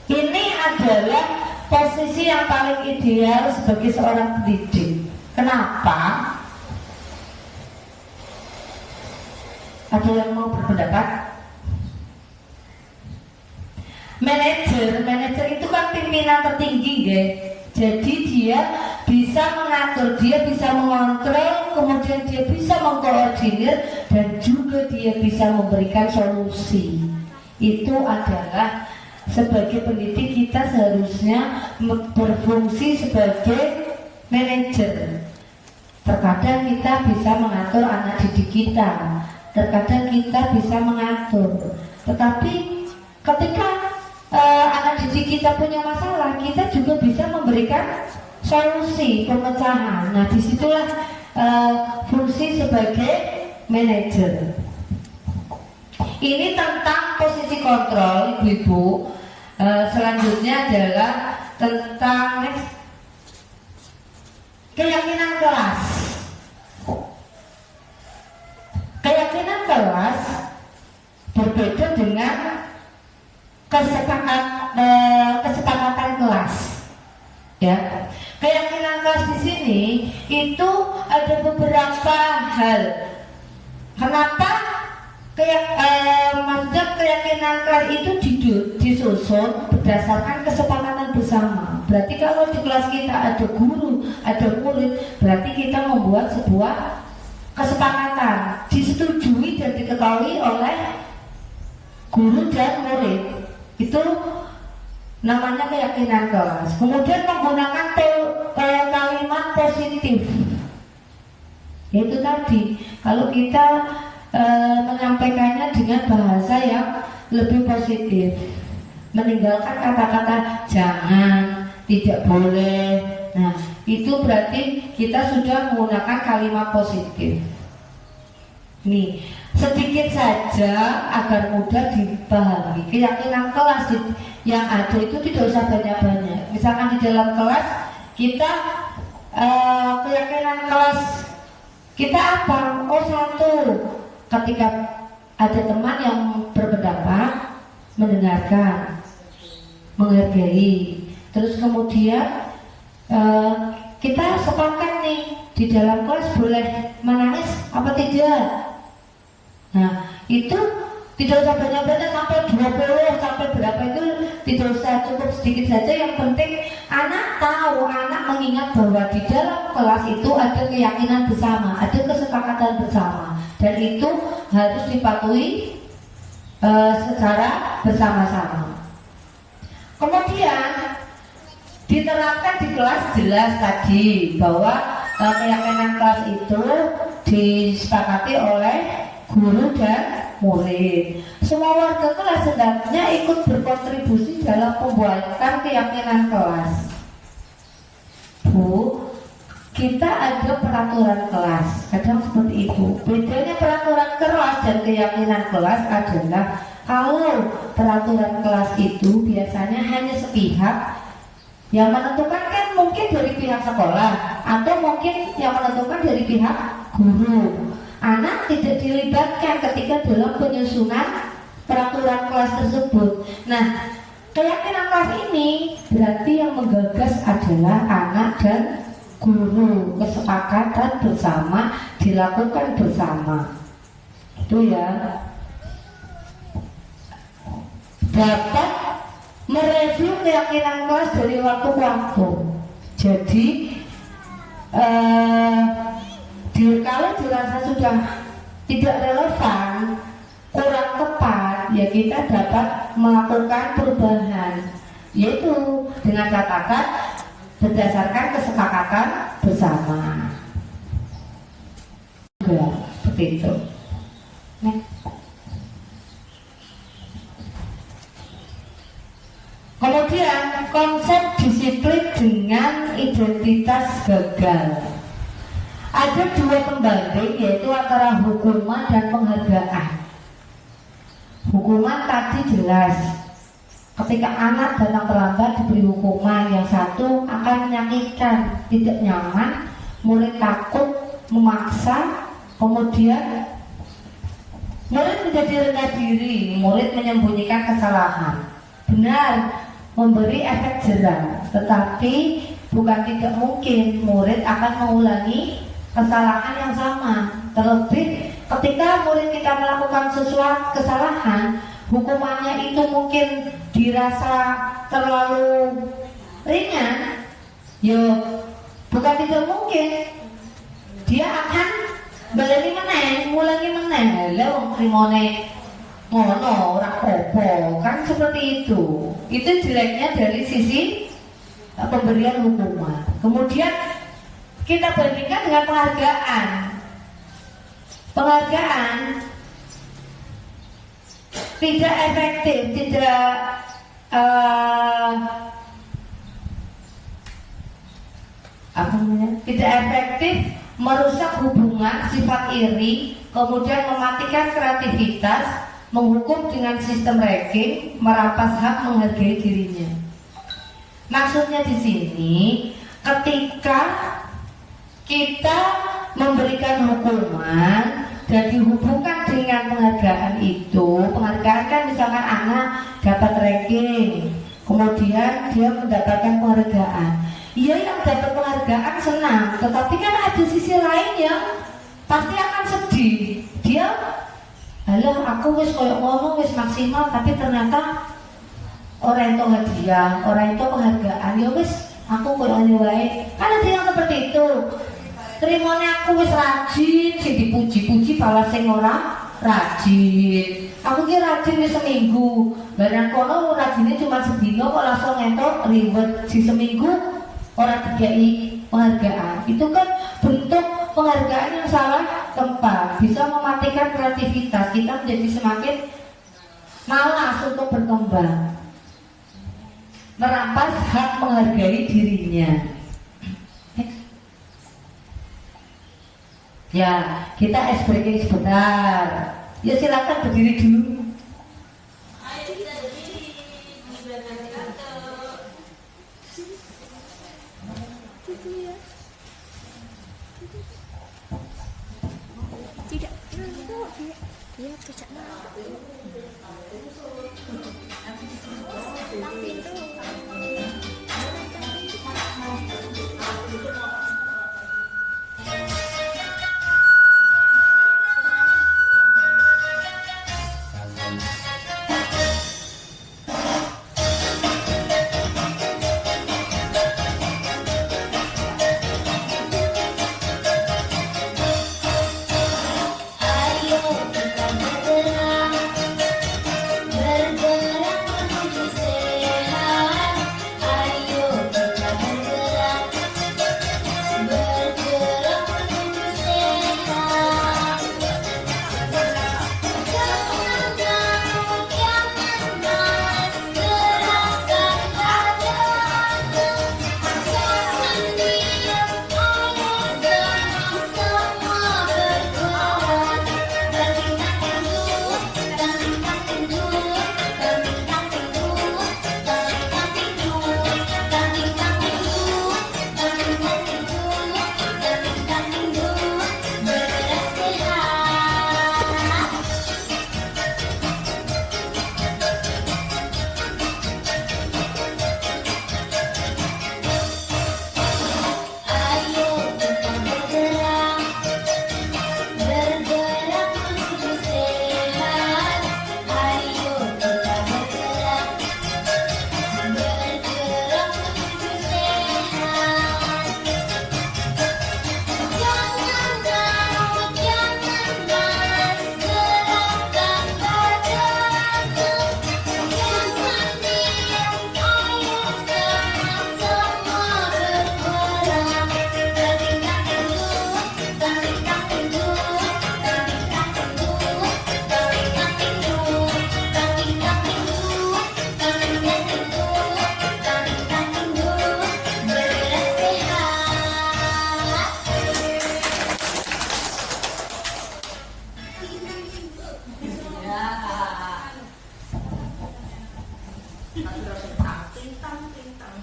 Ini adalah posisi yang paling ideal sebagai seorang pendidik. Kenapa? Ada yang mau berpendapat? Manajer itu kan pimpinan tertinggi, guys. Jadi dia bisa mengatur, dia bisa mengontrol, kemudian dia bisa mengkoordinir, dan juga dia bisa memberikan solusi. Itu adalah sebagai pendidik kita seharusnya berfungsi sebagai manajer. Terkadang kita bisa mengatur anak didik kita, terkadang kita bisa mengatur, tetapi ketika anak didik kita punya masalah, kita juga bisa memberikan solusi pemecahan. Nah, disitulah fungsi sebagai manajer. Ini tentang posisi kontrol, ibu-ibu. Selanjutnya adalah tentang keyakinan kelas. Keyakinan kelas berbeda dengan kesepakatan kelas. Ya, keyakinan kelas di sini itu ada beberapa hal. Kenapa maksudnya keyakinan kelas itu disusun berdasarkan kesepakatan bersama. Berarti kalau di kelas kita ada guru, ada murid, berarti kita membuat sebuah kesepakatan, disetujui dan diketahui oleh guru dan murid. Itu namanya keyakinan kelas. Kemudian menggunakan kalimat positif. Itu tadi, kalau kita menyampaikannya dengan bahasa yang lebih positif, meninggalkan kata-kata jangan, tidak boleh. Nah, itu berarti kita sudah menggunakan kalimat positif. Nih, sedikit saja agar mudah dipahami. Keyakinan kelas yang ada itu tidak usah banyak-banyak. Misalkan di dalam kelas kita keyakinan kelas kita apa? Oh, satu, ketika ada teman yang berpendapat, mendengarkan, menghargai. Terus kemudian kita sepakat nih, di dalam kelas boleh menangis apa tidak. Nah, itu tidak usah banyak-banyak sampai 20 sampai berapa, itu tidak usah, cukup sedikit saja. Yang penting anak tahu, anak mengingat bahwa di dalam kelas itu ada keyakinan bersama, ada kesepakatan bersama, dan itu harus dipatuhi secara bersama-sama. Kemudian diterapkan di kelas, jelas tadi bahwa keyakinan kelas itu disepakati oleh guru dan murid. Semua warga kelas hendaknya ikut berkontribusi dalam pembuatan keyakinan kelas. Bu, kita ada peraturan kelas, kadang seperti itu. Bedanya peraturan kelas dan keyakinan kelas adalah kalau peraturan kelas itu biasanya hanya sepihak. Yang menentukan kan mungkin dari pihak sekolah, atau mungkin yang menentukan dari pihak guru. Anak tidak dilibatkan ketika dalam penyusunan peraturan kelas tersebut. Nah, keyakinan kelas ini berarti yang menggagas adalah anak dan guru. Kesepakatan bersama dilakukan bersama. Itu ya. Dapat mereview keyakinan kelas dari waktu ke waktu. Jadi kalau dirasa sudah tidak relevan, kurang tepat, ya kita dapat melakukan perubahan, yaitu dengan catatan berdasarkan kesepakatan bersama. Ya, seperti itu. Kemudian konsep disiplin dengan identitas gagal. Ada dua pembanding, yaitu antara hukuman dan penghargaan. Hukuman tadi jelas. Ketika anak datang terlambat diberi hukuman, yang satu akan menyakitkan, tidak nyaman, murid takut, memaksa, kemudian murid menjadi rendah diri, murid menyembunyikan kesalahan. Benar, memberi efek jerah, tetapi bukan tidak mungkin murid akan mengulangi kesalahan yang sama. Terlebih ketika murid kita melakukan sesuatu kesalahan, hukumannya itu mungkin dirasa terlalu ringan, ya bukan tidak mungkin dia akan baleni meneh, ngulangi meneh. Lha wong krimone ngono ora apa-apa, kan seperti itu. Itu jeleknya dari sisi pemberian hukuman. Kemudian kita bandingkan dengan penghargaan. Penghargaan tidak efektif, tidak efektif, merusak hubungan, sifat iri, kemudian mematikan kreativitas, menghukum dengan sistem ranking, merampas hak menghargai dirinya. Maksudnya di sini, ketika kita memberikan hukuman dan dihubungkan dengan penghargaan itu, penghargaan kan misalkan anak dapat ranking, kemudian dia mendapatkan penghargaan. Iya, yang dapat penghargaan senang, tetapi kan ada sisi lain yang pasti akan sedih. Dia, alah aku wis koyo ngono wis maksimal, tapi ternyata orang itu hadiah, orang itu penghargaan. Ya wis aku koyo ngene wae. Kan ada yang seperti itu. Terimone aku wis rajin, sing dipuji-puji balas sing ora rajin. Aku ki rajin wis seminggu. Barang kono rajinnya cuma sedino kok langsung ngentok reward si seminggu ora dikai penghargaan. Itu kan bentuk penghargaan yang salah tempat, bisa mematikan kreativitas kita menjadi semakin malas untuk berkembang, merampas hak menghargai dirinya. Ya, kita ice breaking sebentar. Ya silakan berdiri dulu. Ayo kita berdiri, menggunakan kata. Tidak, dia tidak mau. Ayo kita bergerak menuju sehat.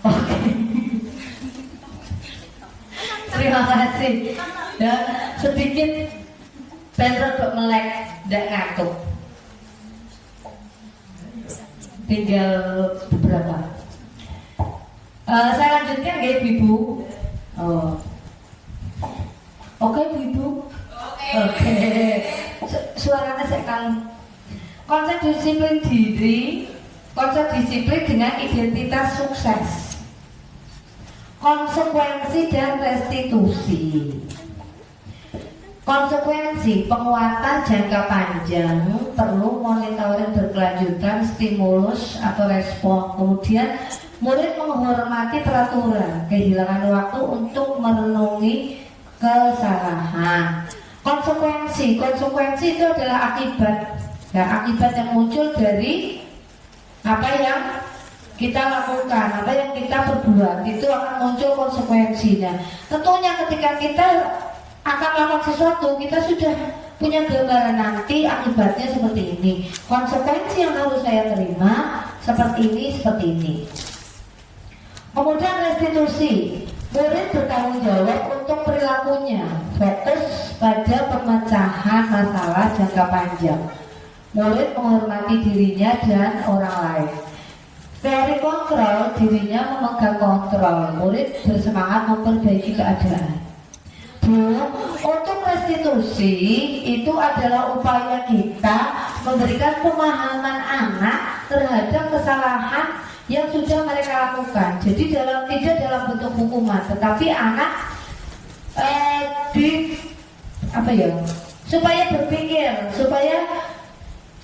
Oke. Terima kasih. Dan sedikit Pedro untuk melek, tidak ngantuk. Tinggal beberapa. Saya lanjutkan ya Ibu. Oh. Oke Ibu. Oke. Suaranya sekarang. Konsep disiplin diri, konsep disiplin dengan identitas sukses, konsekuensi dan restitusi. Konsekuensi penguatan jangka panjang perlu monitoring berkelanjutan, stimulus atau respon. Kemudian murid menghormati peraturan, kehilangan waktu untuk merenungi kesalahan. Konsekuensi itu adalah akibat. Nah, akibat yang muncul dari apa yang kita lakukan, apa yang kita perbuat, itu akan muncul konsekuensinya. Tentunya ketika kita akan melakukan sesuatu, kita sudah punya gambaran nanti akibatnya seperti ini. Konsekuensi yang harus saya terima seperti ini. Kemudian restitusi. Murid bertanggung jawab untuk perilakunya, fokus pada pemecahan masalah jangka panjang. Murid menghormati dirinya dan orang lain. Teori kontrol, dirinya memegang kontrol. Murid bersemangat memperbaiki keadaan. Untuk restitusi itu adalah upaya kita memberikan pemahaman anak terhadap kesalahan yang sudah mereka lakukan. Jadi tidak dalam bentuk hukuman, tetapi anak supaya berpikir, supaya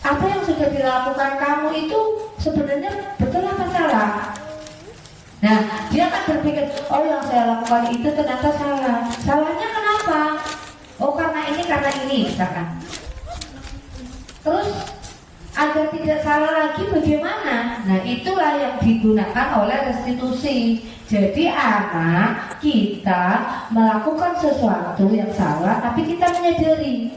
apa yang sudah dilakukan kamu itu sebenarnya betul apa salah. Nah, dia akan berpikir, oh yang saya lakukan itu ternyata salah. Salahnya kenapa? Oh karena ini misalkan. Terus agar tidak salah lagi bagaimana? Nah itulah yang digunakan oleh restitusi. Jadi anak kita melakukan sesuatu yang salah, tapi kita menyadari,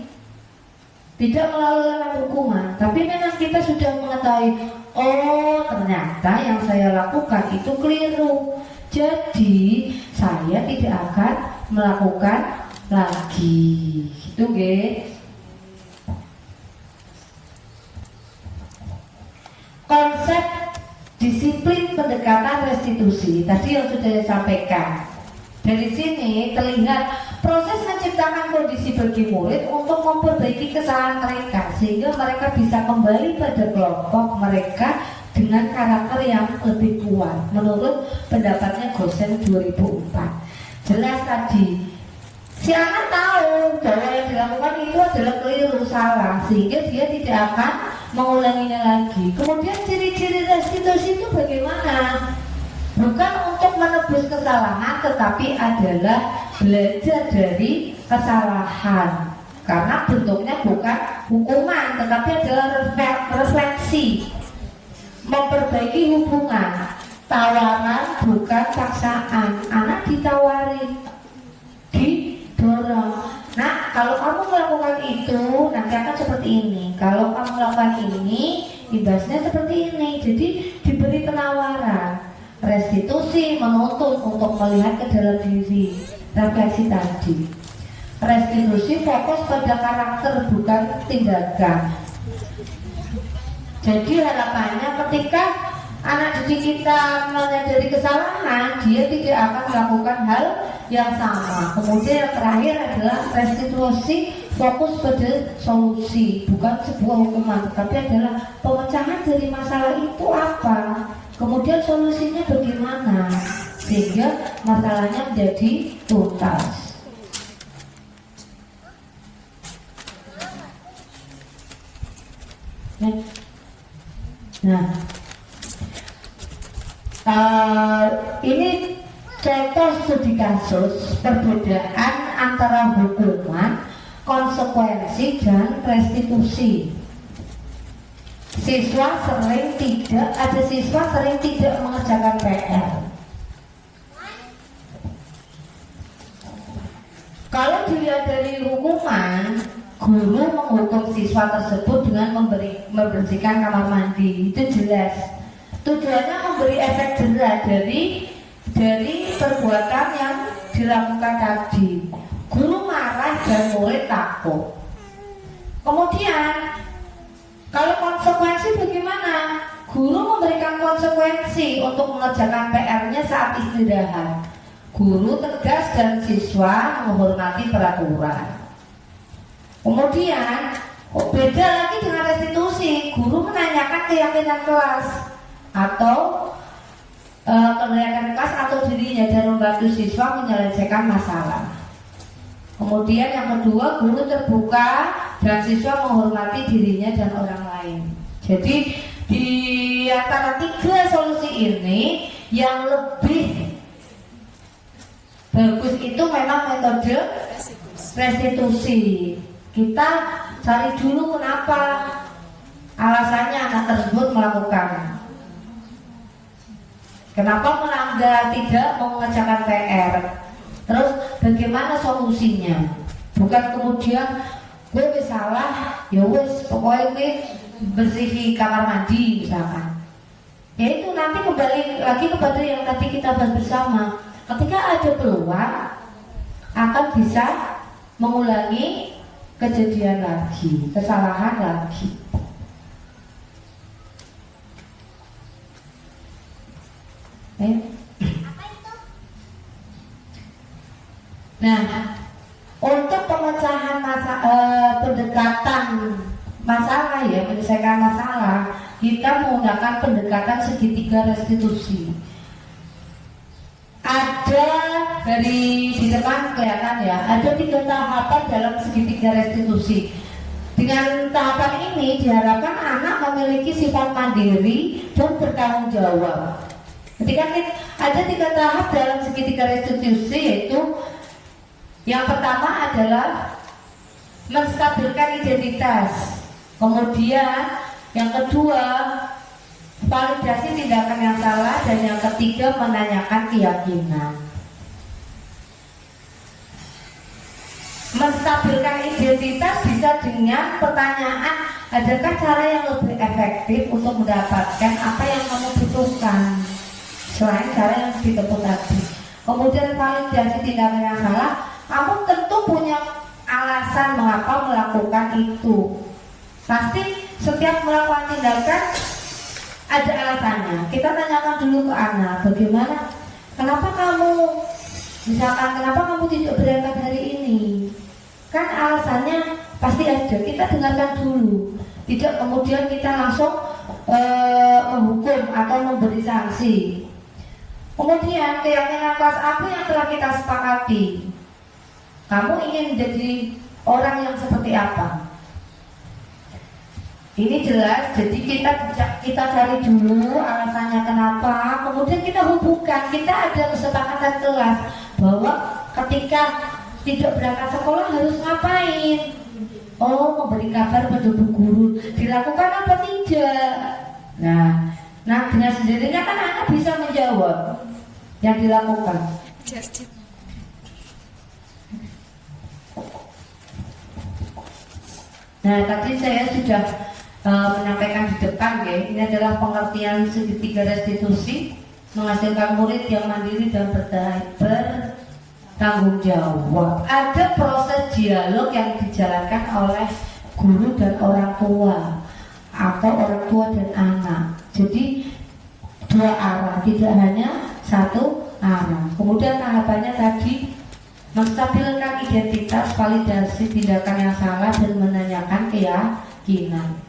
tidak melalui hukuman, tapi memang kita sudah mengetahui, oh ternyata yang saya lakukan itu keliru. Jadi saya tidak akan melakukan lagi. Gitu guys. Konsep disiplin pendekatan restitusi tadi yang sudah saya sampaikan. Dari sini terlihat proses menciptakan kondisi bagi murid untuk memperbaiki kesalahan mereka sehingga mereka bisa kembali pada kelompok mereka dengan karakter yang lebih kuat menurut pendapatnya Gosen 2004. Jelas tadi si anak tahu bahwa yang dilakukan itu adalah keliru, salah, sehingga dia tidak akan mengulanginya lagi. Kemudian ciri-ciri restitusi itu bagaimana? Bukan untuk menebus kesalahan, tetapi adalah belajar dari kesalahan. Karena bentuknya bukan hukuman, tetapi adalah refleksi, memperbaiki hubungan, tawaran bukan paksaan. Anak ditawari, didorong. Nah, kalau kamu melakukan itu, nanti akan seperti ini. Kalau kamu melakukan ini, imbasnya seperti ini. Jadi diberi penawaran. Restitusi menuntut untuk melihat ke dalam diri, refleksi tadi. Restitusi fokus pada karakter bukan tindakan. Jadi harapannya ketika anak didik kita menyadari kesalahan, dia tidak akan melakukan hal yang sama. Kemudian yang terakhir adalah restitusi fokus pada solusi, bukan sebuah hukuman, tapi adalah pemecahan dari masalah itu apa. Kemudian solusinya bagaimana sehingga masalahnya menjadi tuntas. Nah, ini contoh studi kasus perbedaan antara hukuman, konsekuensi dan restitusi. Siswa sering tidak mengerjakan PR. Kalau dilihat dari hukuman, guru menghukum siswa tersebut dengan membersihkan kamar mandi, itu jelas. Tujuannya memberi efek jerah dari perbuatan yang dilakukan tadi. Guru marah dan murid takut. Kemudian kalau konsekuensi bagaimana? Guru memberikan konsekuensi untuk mengerjakan PR-nya saat istirahat. Guru tegas dan siswa menghormati peraturan. Kemudian beda lagi dengan restitusi. Guru menanyakan keyakinan kelas atau keyakinan kelas atau dirinya dan membantu siswa menyelesaikan masalah. Kemudian yang kedua, guru terbuka dan siswa menghormati dirinya dan orang lain. Jadi di antara tiga solusi ini yang lebih bagus itu memang metode restitusi. Kita cari dulu kenapa alasannya anak tersebut melakukan. Kenapa melanggar, tidak mengerjakan PR. Terus bagaimana solusinya? Bukan kemudian gue salah, ya wes pokoknya gue bersihi kamar mandi misalkan. Ya itu nanti kembali lagi kepada yang tadi kita bahas bersama. Ketika ada peluang akan bisa mengulangi kejadian lagi, kesalahan lagi. Nah, untuk pemecahan pendekatan masalah ya, menyelesaikan masalah, kita menggunakan pendekatan segitiga restitusi. Ada dari di depan kelihatan ya, ada 3 tahapan dalam segitiga restitusi. Dengan tahapan ini diharapkan anak memiliki sifat mandiri dan bertanggung jawab. Ketika ada 3 tahap dalam segitiga restitusi, yaitu yang pertama adalah menstabilkan identitas. Kemudian yang kedua, validasi tindakan yang salah, dan yang ketiga menanyakan keyakinan. Menstabilkan identitas bisa dengan pertanyaan, adakah cara yang lebih efektif untuk mendapatkan apa yang kamu butuhkan selain cara yang ditempuh tadi. Kemudian validasi tindakan yang salah, kamu tentu punya alasan mengapa melakukan itu. Pasti setiap melakukan tindakan ada alasannya. Kita tanyakan dulu ke anak, bagaimana, kenapa kamu, misalkan kenapa kamu tidak berangkat hari ini? Kan alasannya pasti ada. Kita dengarkan dulu, tidak kemudian kita langsung menghukum atau memberi sanksi. Kemudian keyakinan kelas apa yang telah kita sepakati? Kamu ingin menjadi orang yang seperti apa? Ini jelas. Jadi kita cari dulu alasannya kenapa. Kemudian kita hubungkan. Kita ada kesepakatan kelas bahwa ketika tidak berangkat sekolah harus ngapain? Oh, memberi kabar pada bu guru. Dilakukan apa tidak? Nah dengan sendirinya kan anak bisa menjawab yang dilakukan. Nah, tadi saya sudah menyampaikan di depan ya, ini adalah pengertian segitiga restitusi, menghasilkan murid yang mandiri dan bertanggung jawab. Ada proses dialog yang dijalankan oleh guru dan orang tua atau orang tua dan anak. Jadi 2 arah, tidak hanya 1 arah. Kemudian tahapannya tadi menstabilkan identitas, validasi tindakan yang salah, dan menanyakan keyakinan.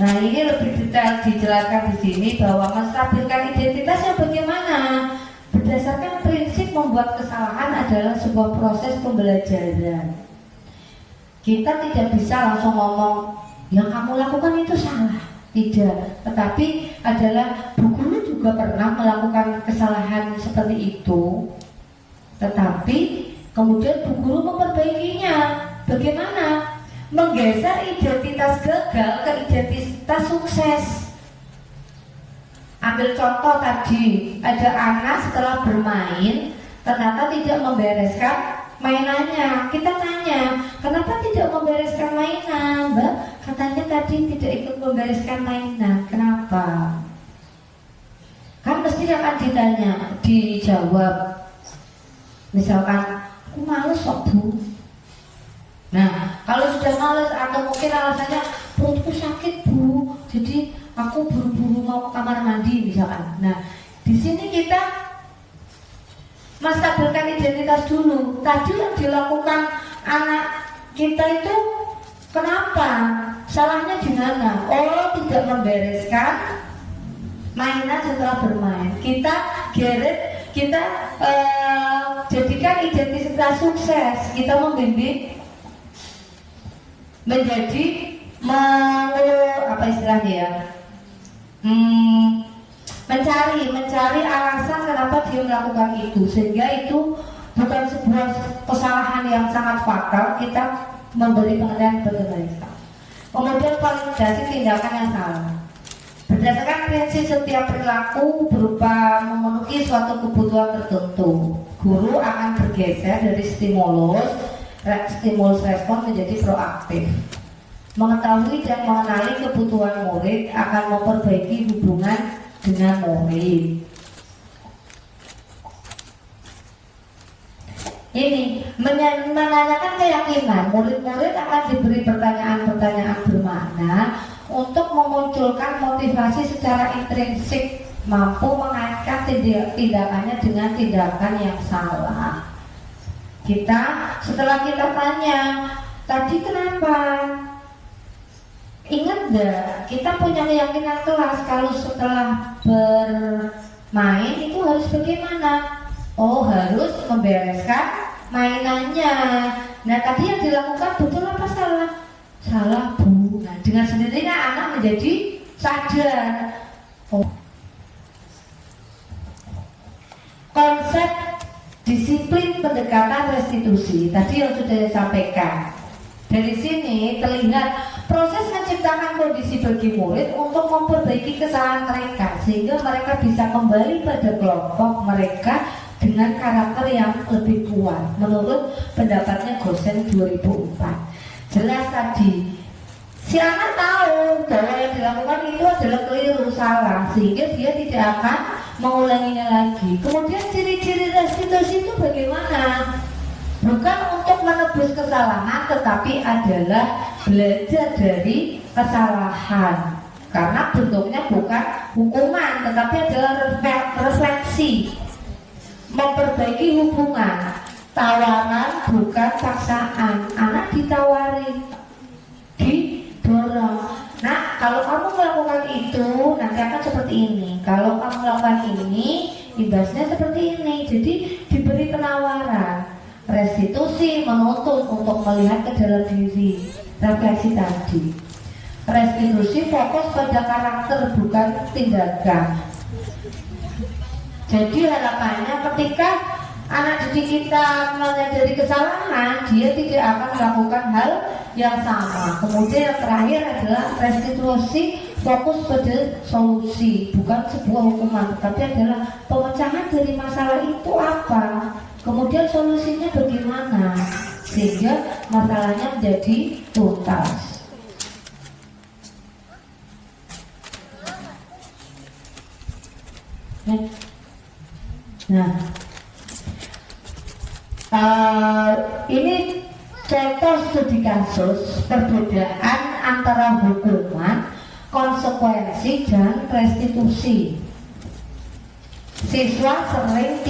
Nah, ini lebih detail dijelaskan di sini bahwa menstabilkan identitasnya bagaimana? Berdasarkan prinsip membuat kesalahan adalah sebuah proses pembelajaran. Kita tidak bisa langsung ngomong yang kamu lakukan itu salah, tidak. Tetapi adalah bu guru juga pernah melakukan kesalahan seperti itu, tetapi kemudian bu guru memperbaikinya. Bagaimana? Menggeser identitas gagal ke identitas sukses. Ambil contoh tadi, ada anak setelah bermain ternyata tidak membereskan mainannya. Kita tanya, kenapa tidak membereskan mainan, Mbak? Katanya tadi tidak ikut membereskan mainan. Kenapa? Kan mesti akan ditanya, dijawab. Misalkan, aku males kok Bu. Nah, kalau sudah males atau mungkin alasannya perutku sakit Bu, jadi aku buru-buru mau ke kamar mandi misalkan. Nah, di sini kita menstabilkan identitas dulu. Tadi yang dilakukan anak kita itu kenapa? Salahnya di mana? Oh, tidak membereskan mainan setelah bermain. Kita geret, kita jadikan identitas sukses. Kita membimbing menjadi apa istilahnya ya? Mencari alasan kenapa dia melakukan itu, sehingga itu bukan sebuah kesalahan yang sangat fatal. Kita memberi pengertian berbeda. Kemudian validasi tindakan yang salah berdasarkan prinsip setiap perilaku berupa memenuhi suatu kebutuhan tertentu. Guru akan bergeser dari stimulus respon menjadi proaktif. Mengetahui dan mengenali kebutuhan murid akan memperbaiki hubungan dengan murid. Ini menanyakan keyakinan. Murid-murid akan diberi pertanyaan-pertanyaan bermakna untuk memunculkan motivasi secara intrinsik, mampu mengaitkan tindakannya dengan tindakan yang salah. Setelah kita tanya, tadi kenapa? Ingat gak, kita punya keyakinan kelas kalau setelah bermain itu harus bagaimana? Oh, harus membereskan mainannya. Nah, tadi yang dilakukan betul apa salah? Salah Bu. Nah, dengan sendirinya anak menjadi sadar. Oh. Konsep disiplin pendekatan restitusi tadi yang sudah saya sampaikan. Dari sini terlihat proses menciptakan kondisi bagi murid untuk memperbaiki kesalahan mereka sehingga mereka bisa kembali pada kelompok mereka dengan karakter yang lebih kuat menurut pendapatnya Gosen 2004. Jelas tadi si anak tahu bahwa yang dilakukan itu adalah keliru, salah, sehingga dia tidak akan mengulanginya lagi. Kemudian ciri-ciri restitusi itu bagaimana? Bukan untuk menebus kesalahan, tetapi adalah belajar dari kesalahan. Karena bentuknya bukan hukuman, tetapi adalah refleksi, memperbaiki hubungan, tawaran bukan paksaan. Anak ditawari, didorong. Nah, kalau kamu melakukan itu nanti akan seperti ini. Kalau kamu melakukan ini, imbasnya seperti ini. Jadi diberi penawaran. Restitusi menuntut untuk melihat ke dalam diri, refleksi tadi. Restitusi fokus pada karakter bukan tindakan. Jadi harapannya ketika anak didik kita menyadari kesalahan, dia tidak akan melakukan hal yang sama. Kemudian yang terakhir adalah restitusi fokus pada solusi, bukan sebuah hukuman, tapi adalah pemecahan dari masalah itu apa. Kemudian solusinya bagaimana sehingga masalahnya menjadi tuntas. Nah, ini contoh studi kasus perbedaan antara hukuman, konsekuensi, dan restitusi. Siswa sering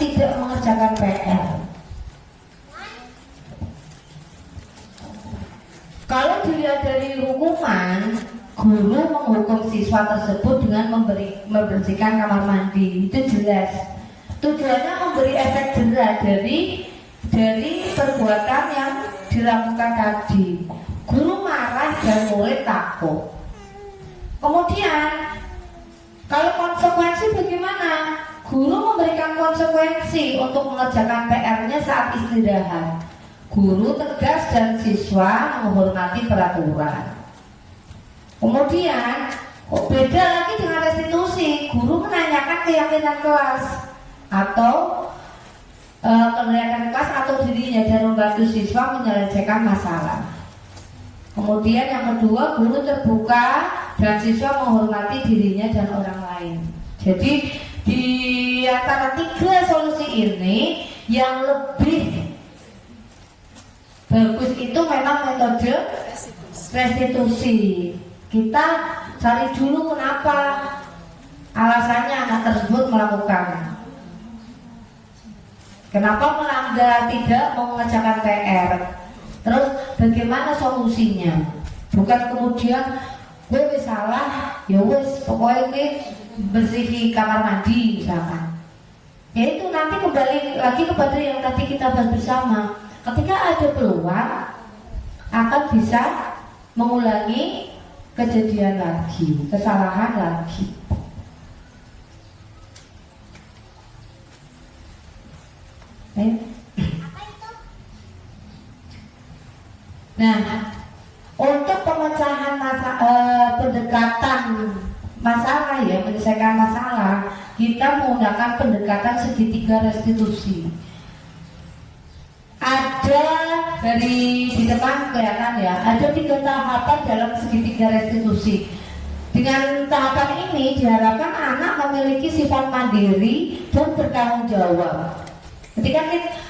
tidak mengerjakan PR. Kalau dilihat dari hukuman, guru menghukum siswa tersebut dengan membersihkan kamar mandi, itu jelas. Tujuannya memberi efek jera dari perbuatan yang dilakukan tadi. Guru marah dan murid takut. Kemudian kalau konsekuensi bagaimana? Guru memberikan konsekuensi untuk mengerjakan PR-nya saat istirahat. Guru tegas dan siswa menghormati peraturan. Kemudian beda lagi dengan restitusi. Guru menanyakan keyakinan kelas atau kenaikan kelas atau dirinya dan membantu siswa menyelesaikan masalah. Kemudian yang kedua, guru terbuka dan siswa menghormati dirinya dan orang lain. Jadi di antara tiga solusi ini yang lebih bagus itu memang metode restitusi. Kita cari dulu kenapa alasannya anak tersebut melakukan. Kenapa melanggar, tidak mau mengerjakan PR. Terus bagaimana solusinya? Bukan kemudian gue wis salah, ya wis pokoknya gue bersihi kamar mandi misalkan. Ya itu nanti kembali lagi kepada yang tadi kita bahas bersama. Ketika ada peluang akan bisa mengulangi kejadian lagi, kesalahan lagi. Nah, untuk pemecahan pendekatan masalah ya, menyelesaikan masalah, kita menggunakan pendekatan segitiga restitusi. Ada dari di depan kelihatan ya, ada 3 tahapan dalam segitiga restitusi. Dengan tahapan ini diharapkan anak memiliki sifat mandiri dan bertanggung jawab. Ketika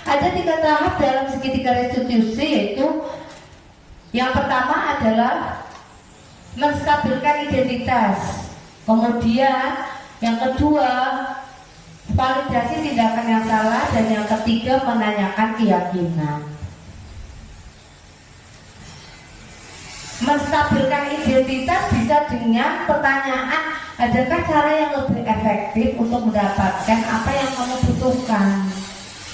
ada 3 tahap dalam segitiga restitusi, yaitu yang pertama adalah menstabilkan identitas. Kemudian yang kedua, validasi tindakan yang salah, dan yang ketiga menanyakan keyakinan. Menstabilkan identitas bisa dengan pertanyaan, adakah cara yang lebih efektif untuk mendapatkan apa yang kamu butuhkan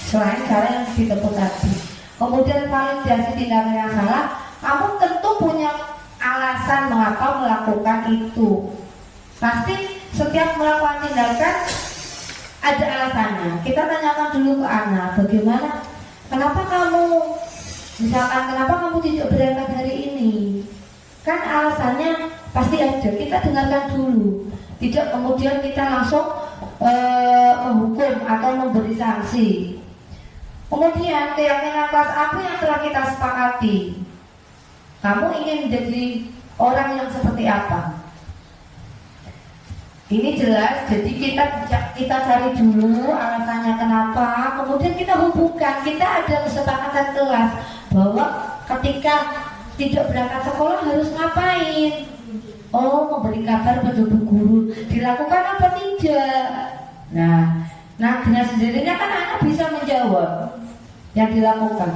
selain cara yang ditempuh tadi. Kemudian validasi tindakan yang salah, kamu tentu punya alasan mengapa melakukan itu. Pasti setiap melakukan tindakan ada alasannya. Kita tanyakan dulu ke anak, bagaimana, kenapa kamu, misalkan kenapa kamu tidak berangkat hari ini? Kan alasannya pasti ada, kita dengarkan dulu. Tidak kemudian kita langsung menghukum atau memberi sanksi. Kemudian keyakinan kelas apa yang telah kita sepakati? Kamu ingin menjadi orang yang seperti apa? Ini jelas, jadi kita cari dulu alasannya kenapa, kemudian kita hubungkan. Kita ada kesepakatan kelas bahwa ketika tidak berangkat sekolah harus ngapain? Oh, memberi kabar pada bu guru. Dilakukan apa tidak? Nah dengan sendirinya kan anak bisa menjawab yang dilakukan.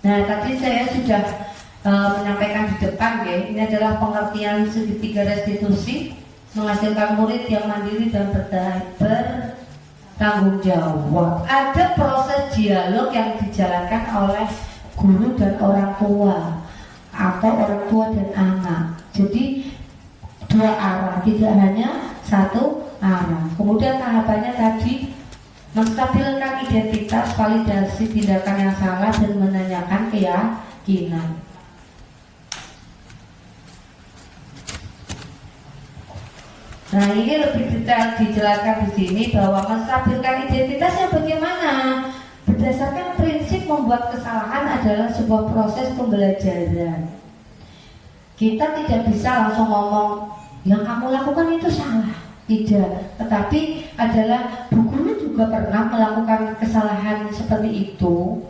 Nah, tadi saya sudah menyampaikan di depan ya, ini adalah pengertian segitiga restitusi, menghasilkan murid yang mandiri dan bertanggung jawab. Ada proses dialog yang dijalankan oleh guru dan orang tua atau orang tua dan anak. Jadi 2 arah, tidak hanya 1 arah. Kemudian tahapannya tadi menstabilkan identitas, validasi tindakan yang salah, dan menanyakan keyakinan. Nah, ini lebih detail dijelaskan di sini bahwa menstabilkan identitasnya bagaimana? Berdasarkan prinsip membuat kesalahan adalah sebuah proses pembelajaran. Kita tidak bisa langsung ngomong yang kamu lakukan itu salah. Tidak, tetapi adalah bu guru juga pernah melakukan kesalahan seperti itu,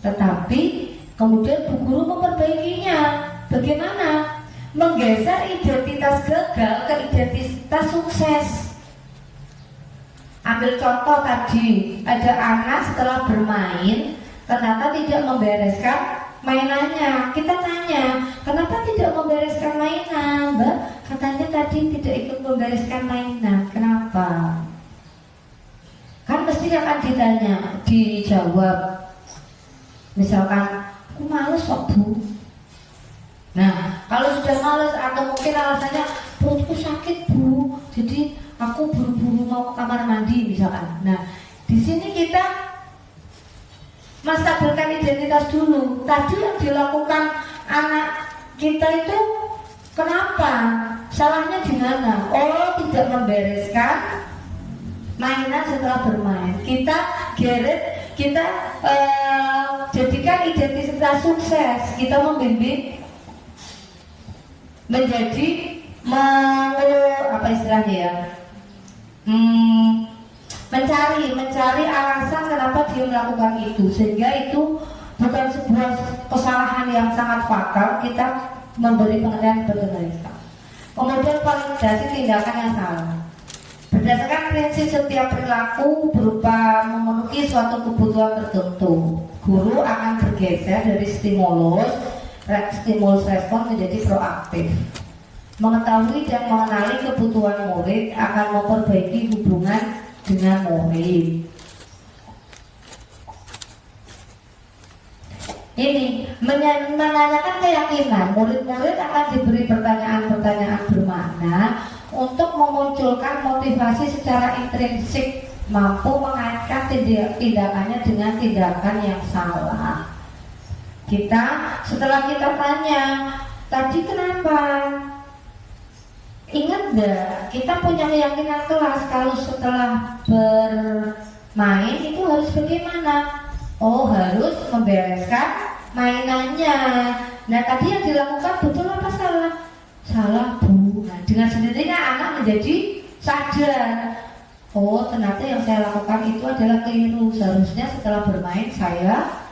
tetapi kemudian bu guru memperbaikinya. Bagaimana? Menggeser identitas gagal ke identitas sukses. Ambil contoh tadi, ada anak setelah bermain ternyata tidak membereskan mainannya. Kita tanya, kenapa tidak membereskan mainan, Mbak? Katanya tadi tidak ikut membereskan mainan. Kenapa? Kan mesti akan ditanya, dijawab. Misalkan, aku males kok Bu. Nah, kalau sudah males atau mungkin alasannya perutku sakit Bu, jadi aku buru-buru mau ke kamar mandi misalkan. Nah, di sini kita menstabilkan identitas dulu. Tadi yang dilakukan anak kita itu kenapa? Salahnya di mana? Oh, tidak membereskan mainan setelah bermain. Kita geret, kita jadikan identitas sukses. Kita membimbing menjadi apa istilahnya ya? Mencari alasan kenapa dia melakukan itu, sehingga itu bukan sebuah kesalahan yang sangat fatal. Kita memberi pengertian sebagai mereka. Kemudian validasi tindakan yang salah. Berdasarkan prinsip setiap perilaku berupa memenuhi suatu kebutuhan tertentu, guru akan bergeser dari stimulus respon menjadi proaktif. Mengetahui dan mengenali kebutuhan murid akan memperbaiki hubungan dengan murid. Ini menanyakan keyakinan. Murid-murid akan diberi pertanyaan-pertanyaan bermakna untuk memunculkan motivasi secara intrinsik, mampu mengaitkan tindakannya dengan tindakan yang salah. Setelah kita tanya, tadi kenapa? Ingat enggak? Kita punya keyakinan kelas kalau setelah bermain itu harus bagaimana? Oh, harus membereskan mainannya. Nah, tadi yang dilakukan betul apa salah? Salah, Bu. Nah, dengan sendirinya anak menjadi sadar. Oh, ternyata yang saya lakukan itu adalah keliru. Seharusnya setelah bermain saya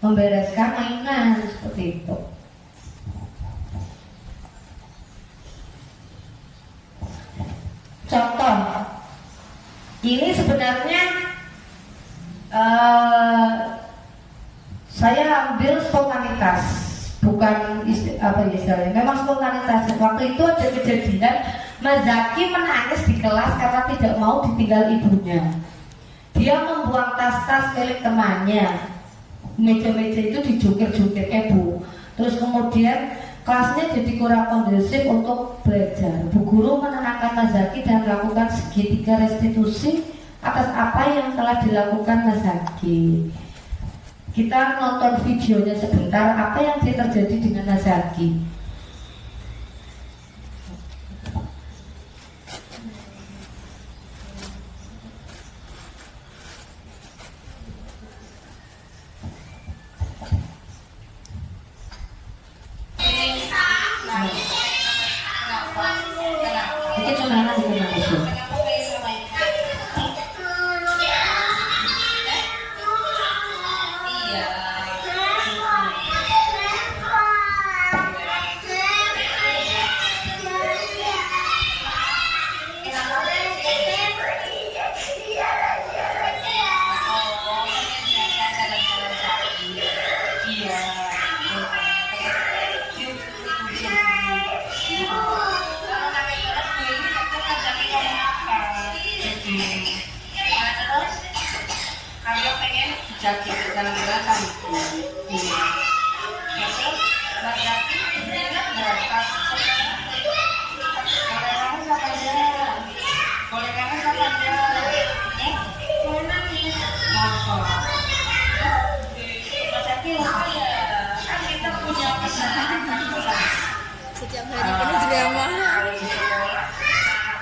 membereskan mainan, seperti itu. Contoh, ini sebenarnya saya ambil spontanitas, bukan istilahnya. Memang spontanitas. Waktu itu ada kejadian Mas Zaki menangis di kelas karena tidak mau ditinggal ibunya. Dia membuang tas-tas milik temannya. Meja-meja itu dijungkir-jungkir Bu. Terus kemudian kelasnya jadi kurang kondusif untuk belajar. Bu guru menenangkan Mas Zaki dan melakukan segitiga restitusi atas apa yang telah dilakukan Mas Zaki. Kita nonton videonya sebentar, apa yang terjadi dengan Mas Zaki. Mungkin sebenarnya dikenal itu. Jaki dalam gerakan itu, iya. Terus Zaki ingat nggak pas boleh kamu siapa aja, boleh kamu siapa aja, boleh nangis, ngomong. Zaki lupa ya, kan kita punya pesan. Setiap hari penuh drama.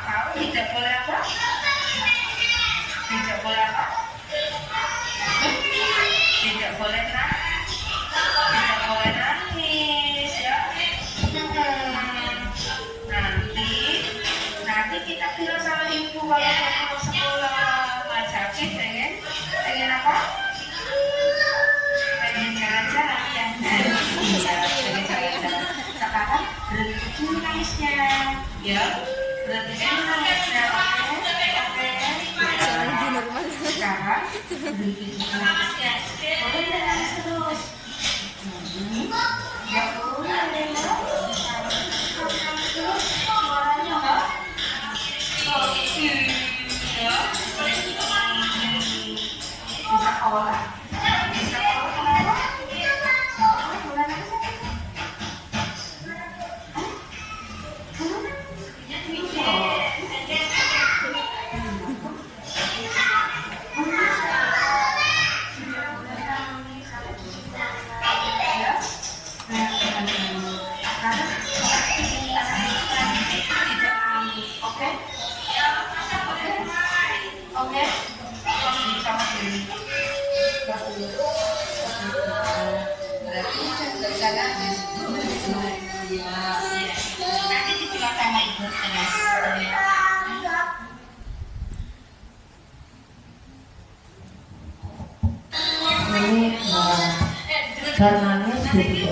Kau tidak boleh apa? Tidak boleh apa? Tidak boleh nangis ya. Nanti kita bilang sama ibu kalau mau sekolah. Mas Zaki pengen apa? Pengen jalan-jalan ya. Pengen jalan-jalan. Sekarang berhenti dulu nangisnya, ya. Berhenti dulu nangisnya. Oke. Jangan di normal. Sekarang berhenti dulu nangisnya. Boleh nggak nangis terus? Ya boleh, terus suaranya nggak? Ya. Bisa olah. Bisa olah kenapa? Boleh nangis ya? Nanti dijual sama ibu terus. Ini karena gitu.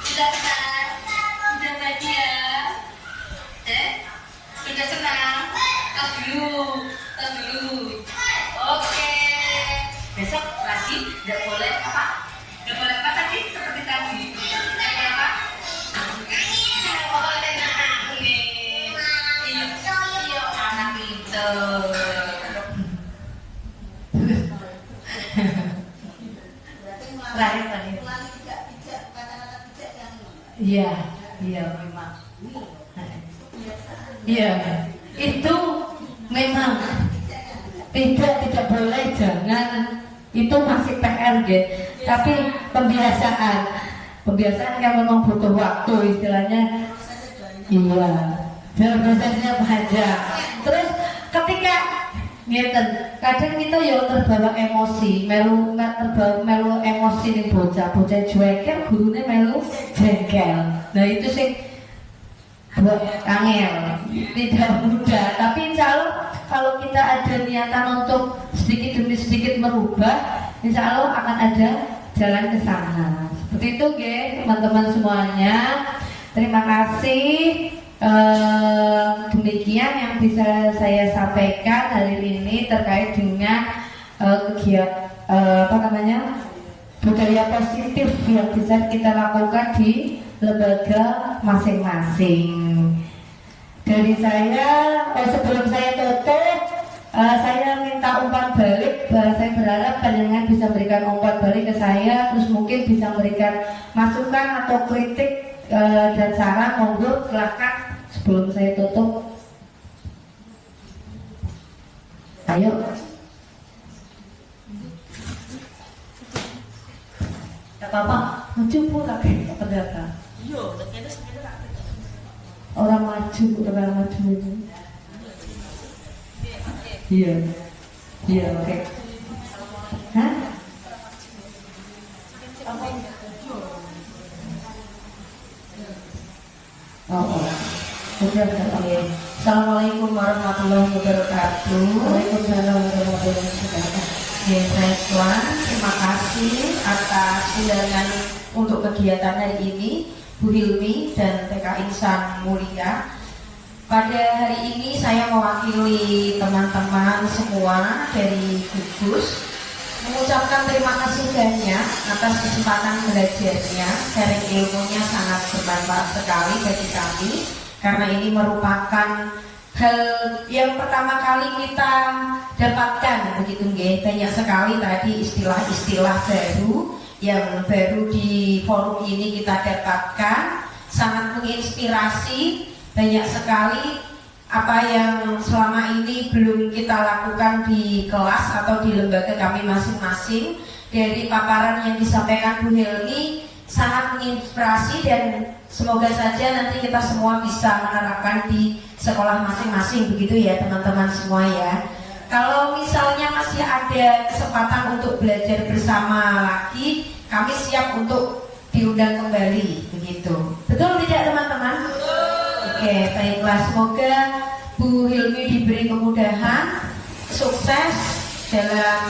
Sudah senang, sudah bahagia, sudah senang. Tas dulu. Oke. Besok lagi nggak boleh apa? Nggak boleh apa tadi? Seperti tadi. Nggak boleh apa? Nggak boleh nangis. Iya, anak itu. Terakhir. Iya, memang. Iya, itu memang tidak boleh, jangan, itu masih PR gitu. Tapi pembiasaan kan memang butuh waktu istilahnya. Iya, dan prosesnya panjang. Terus ketika ngeten, kadang kita ya terbawa emosi, melu emosi nih bocah jueker, gurunya melu jengkel. Nah itu sih buat angel, tidak mudah. Tapi insya Allah kalau kita ada niatan untuk sedikit demi sedikit merubah, insya Allah akan ada jalan ke sana. Seperti itu, teman-teman semuanya. Terima kasih. Demikian yang bisa saya sampaikan hari ini terkait dengan kegiatan budaya positif yang bisa kita lakukan di lembaga masing-masing. Dari saya, sebelum saya tutup, saya minta umpan balik. Saya berharap panjenengan bisa memberikan umpan balik ke saya, terus mungkin bisa memberikan masukan atau kritik dan saran. Monggo silakan sebelum saya tutup. Ayo. Tidak apa-apa, maju pula kayak pedagang. Orang maju itu. Iya, oke. Hah? Sudah. Assalamualaikum warahmatullahi wabarakatuh. Waalaikumsalam warahmatullahi wabarakatuh. Saya Tuan, terima kasih atas undangan untuk kegiatan hari ini, Bu Hilmi dan TK Insan Mulia. Pada hari ini saya mewakili teman-teman semua dari gugus mengucapkan terima kasih banyak atas kesempatan belajarnya. Sharing ilmunya sangat bermanfaat sekali bagi kami, karena ini merupakan hal yang pertama kali kita dapatkan, begitu nggih. Banyak sekali tadi istilah-istilah baru di forum ini kita dapatkan, sangat menginspirasi. Banyak sekali apa yang selama ini belum kita lakukan di kelas atau di lembaga kami masing-masing. Dari paparan yang disampaikan Bu Helmi sangat menginspirasi, dan semoga saja nanti kita semua bisa menerapkan di sekolah masing-masing, begitu ya teman-teman semua ya. Kalau misalnya masih ada kesempatan untuk belajar bersama lagi, kami siap untuk diundang kembali, begitu. Betul tidak teman-teman? Oke, baiklah, semoga Bu Hilmi diberi kemudahan, sukses dalam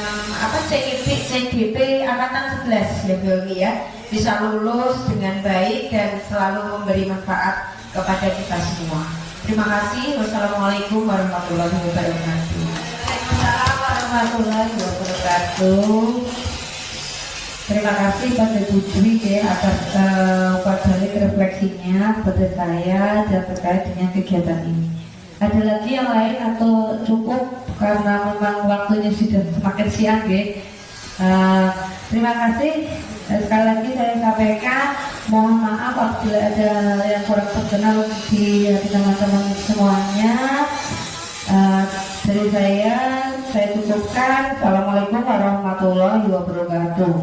CGP angkatan 11 ya Bu Hilmi ya, bisa lulus dengan baik dan selalu memberi manfaat kepada kita semua. Terima kasih. Wassalamualaikum warahmatullahi wabarakatuh. Waalaikumsalam warahmatullahi wabarakatuh. Terima kasih pada Bu Dwi atas balik refleksinya kepada saya dan terkait dengan kegiatan ini. Ada lagi yang lain atau cukup, karena memang waktunya sudah semakin siang terima kasih. Sekali lagi saya sampaikan, mohon maaf apabila ada hal yang kurang berkenan di hati teman-teman semuanya. Dari saya tutupkan. Assalamualaikum warahmatullahi wabarakatuh.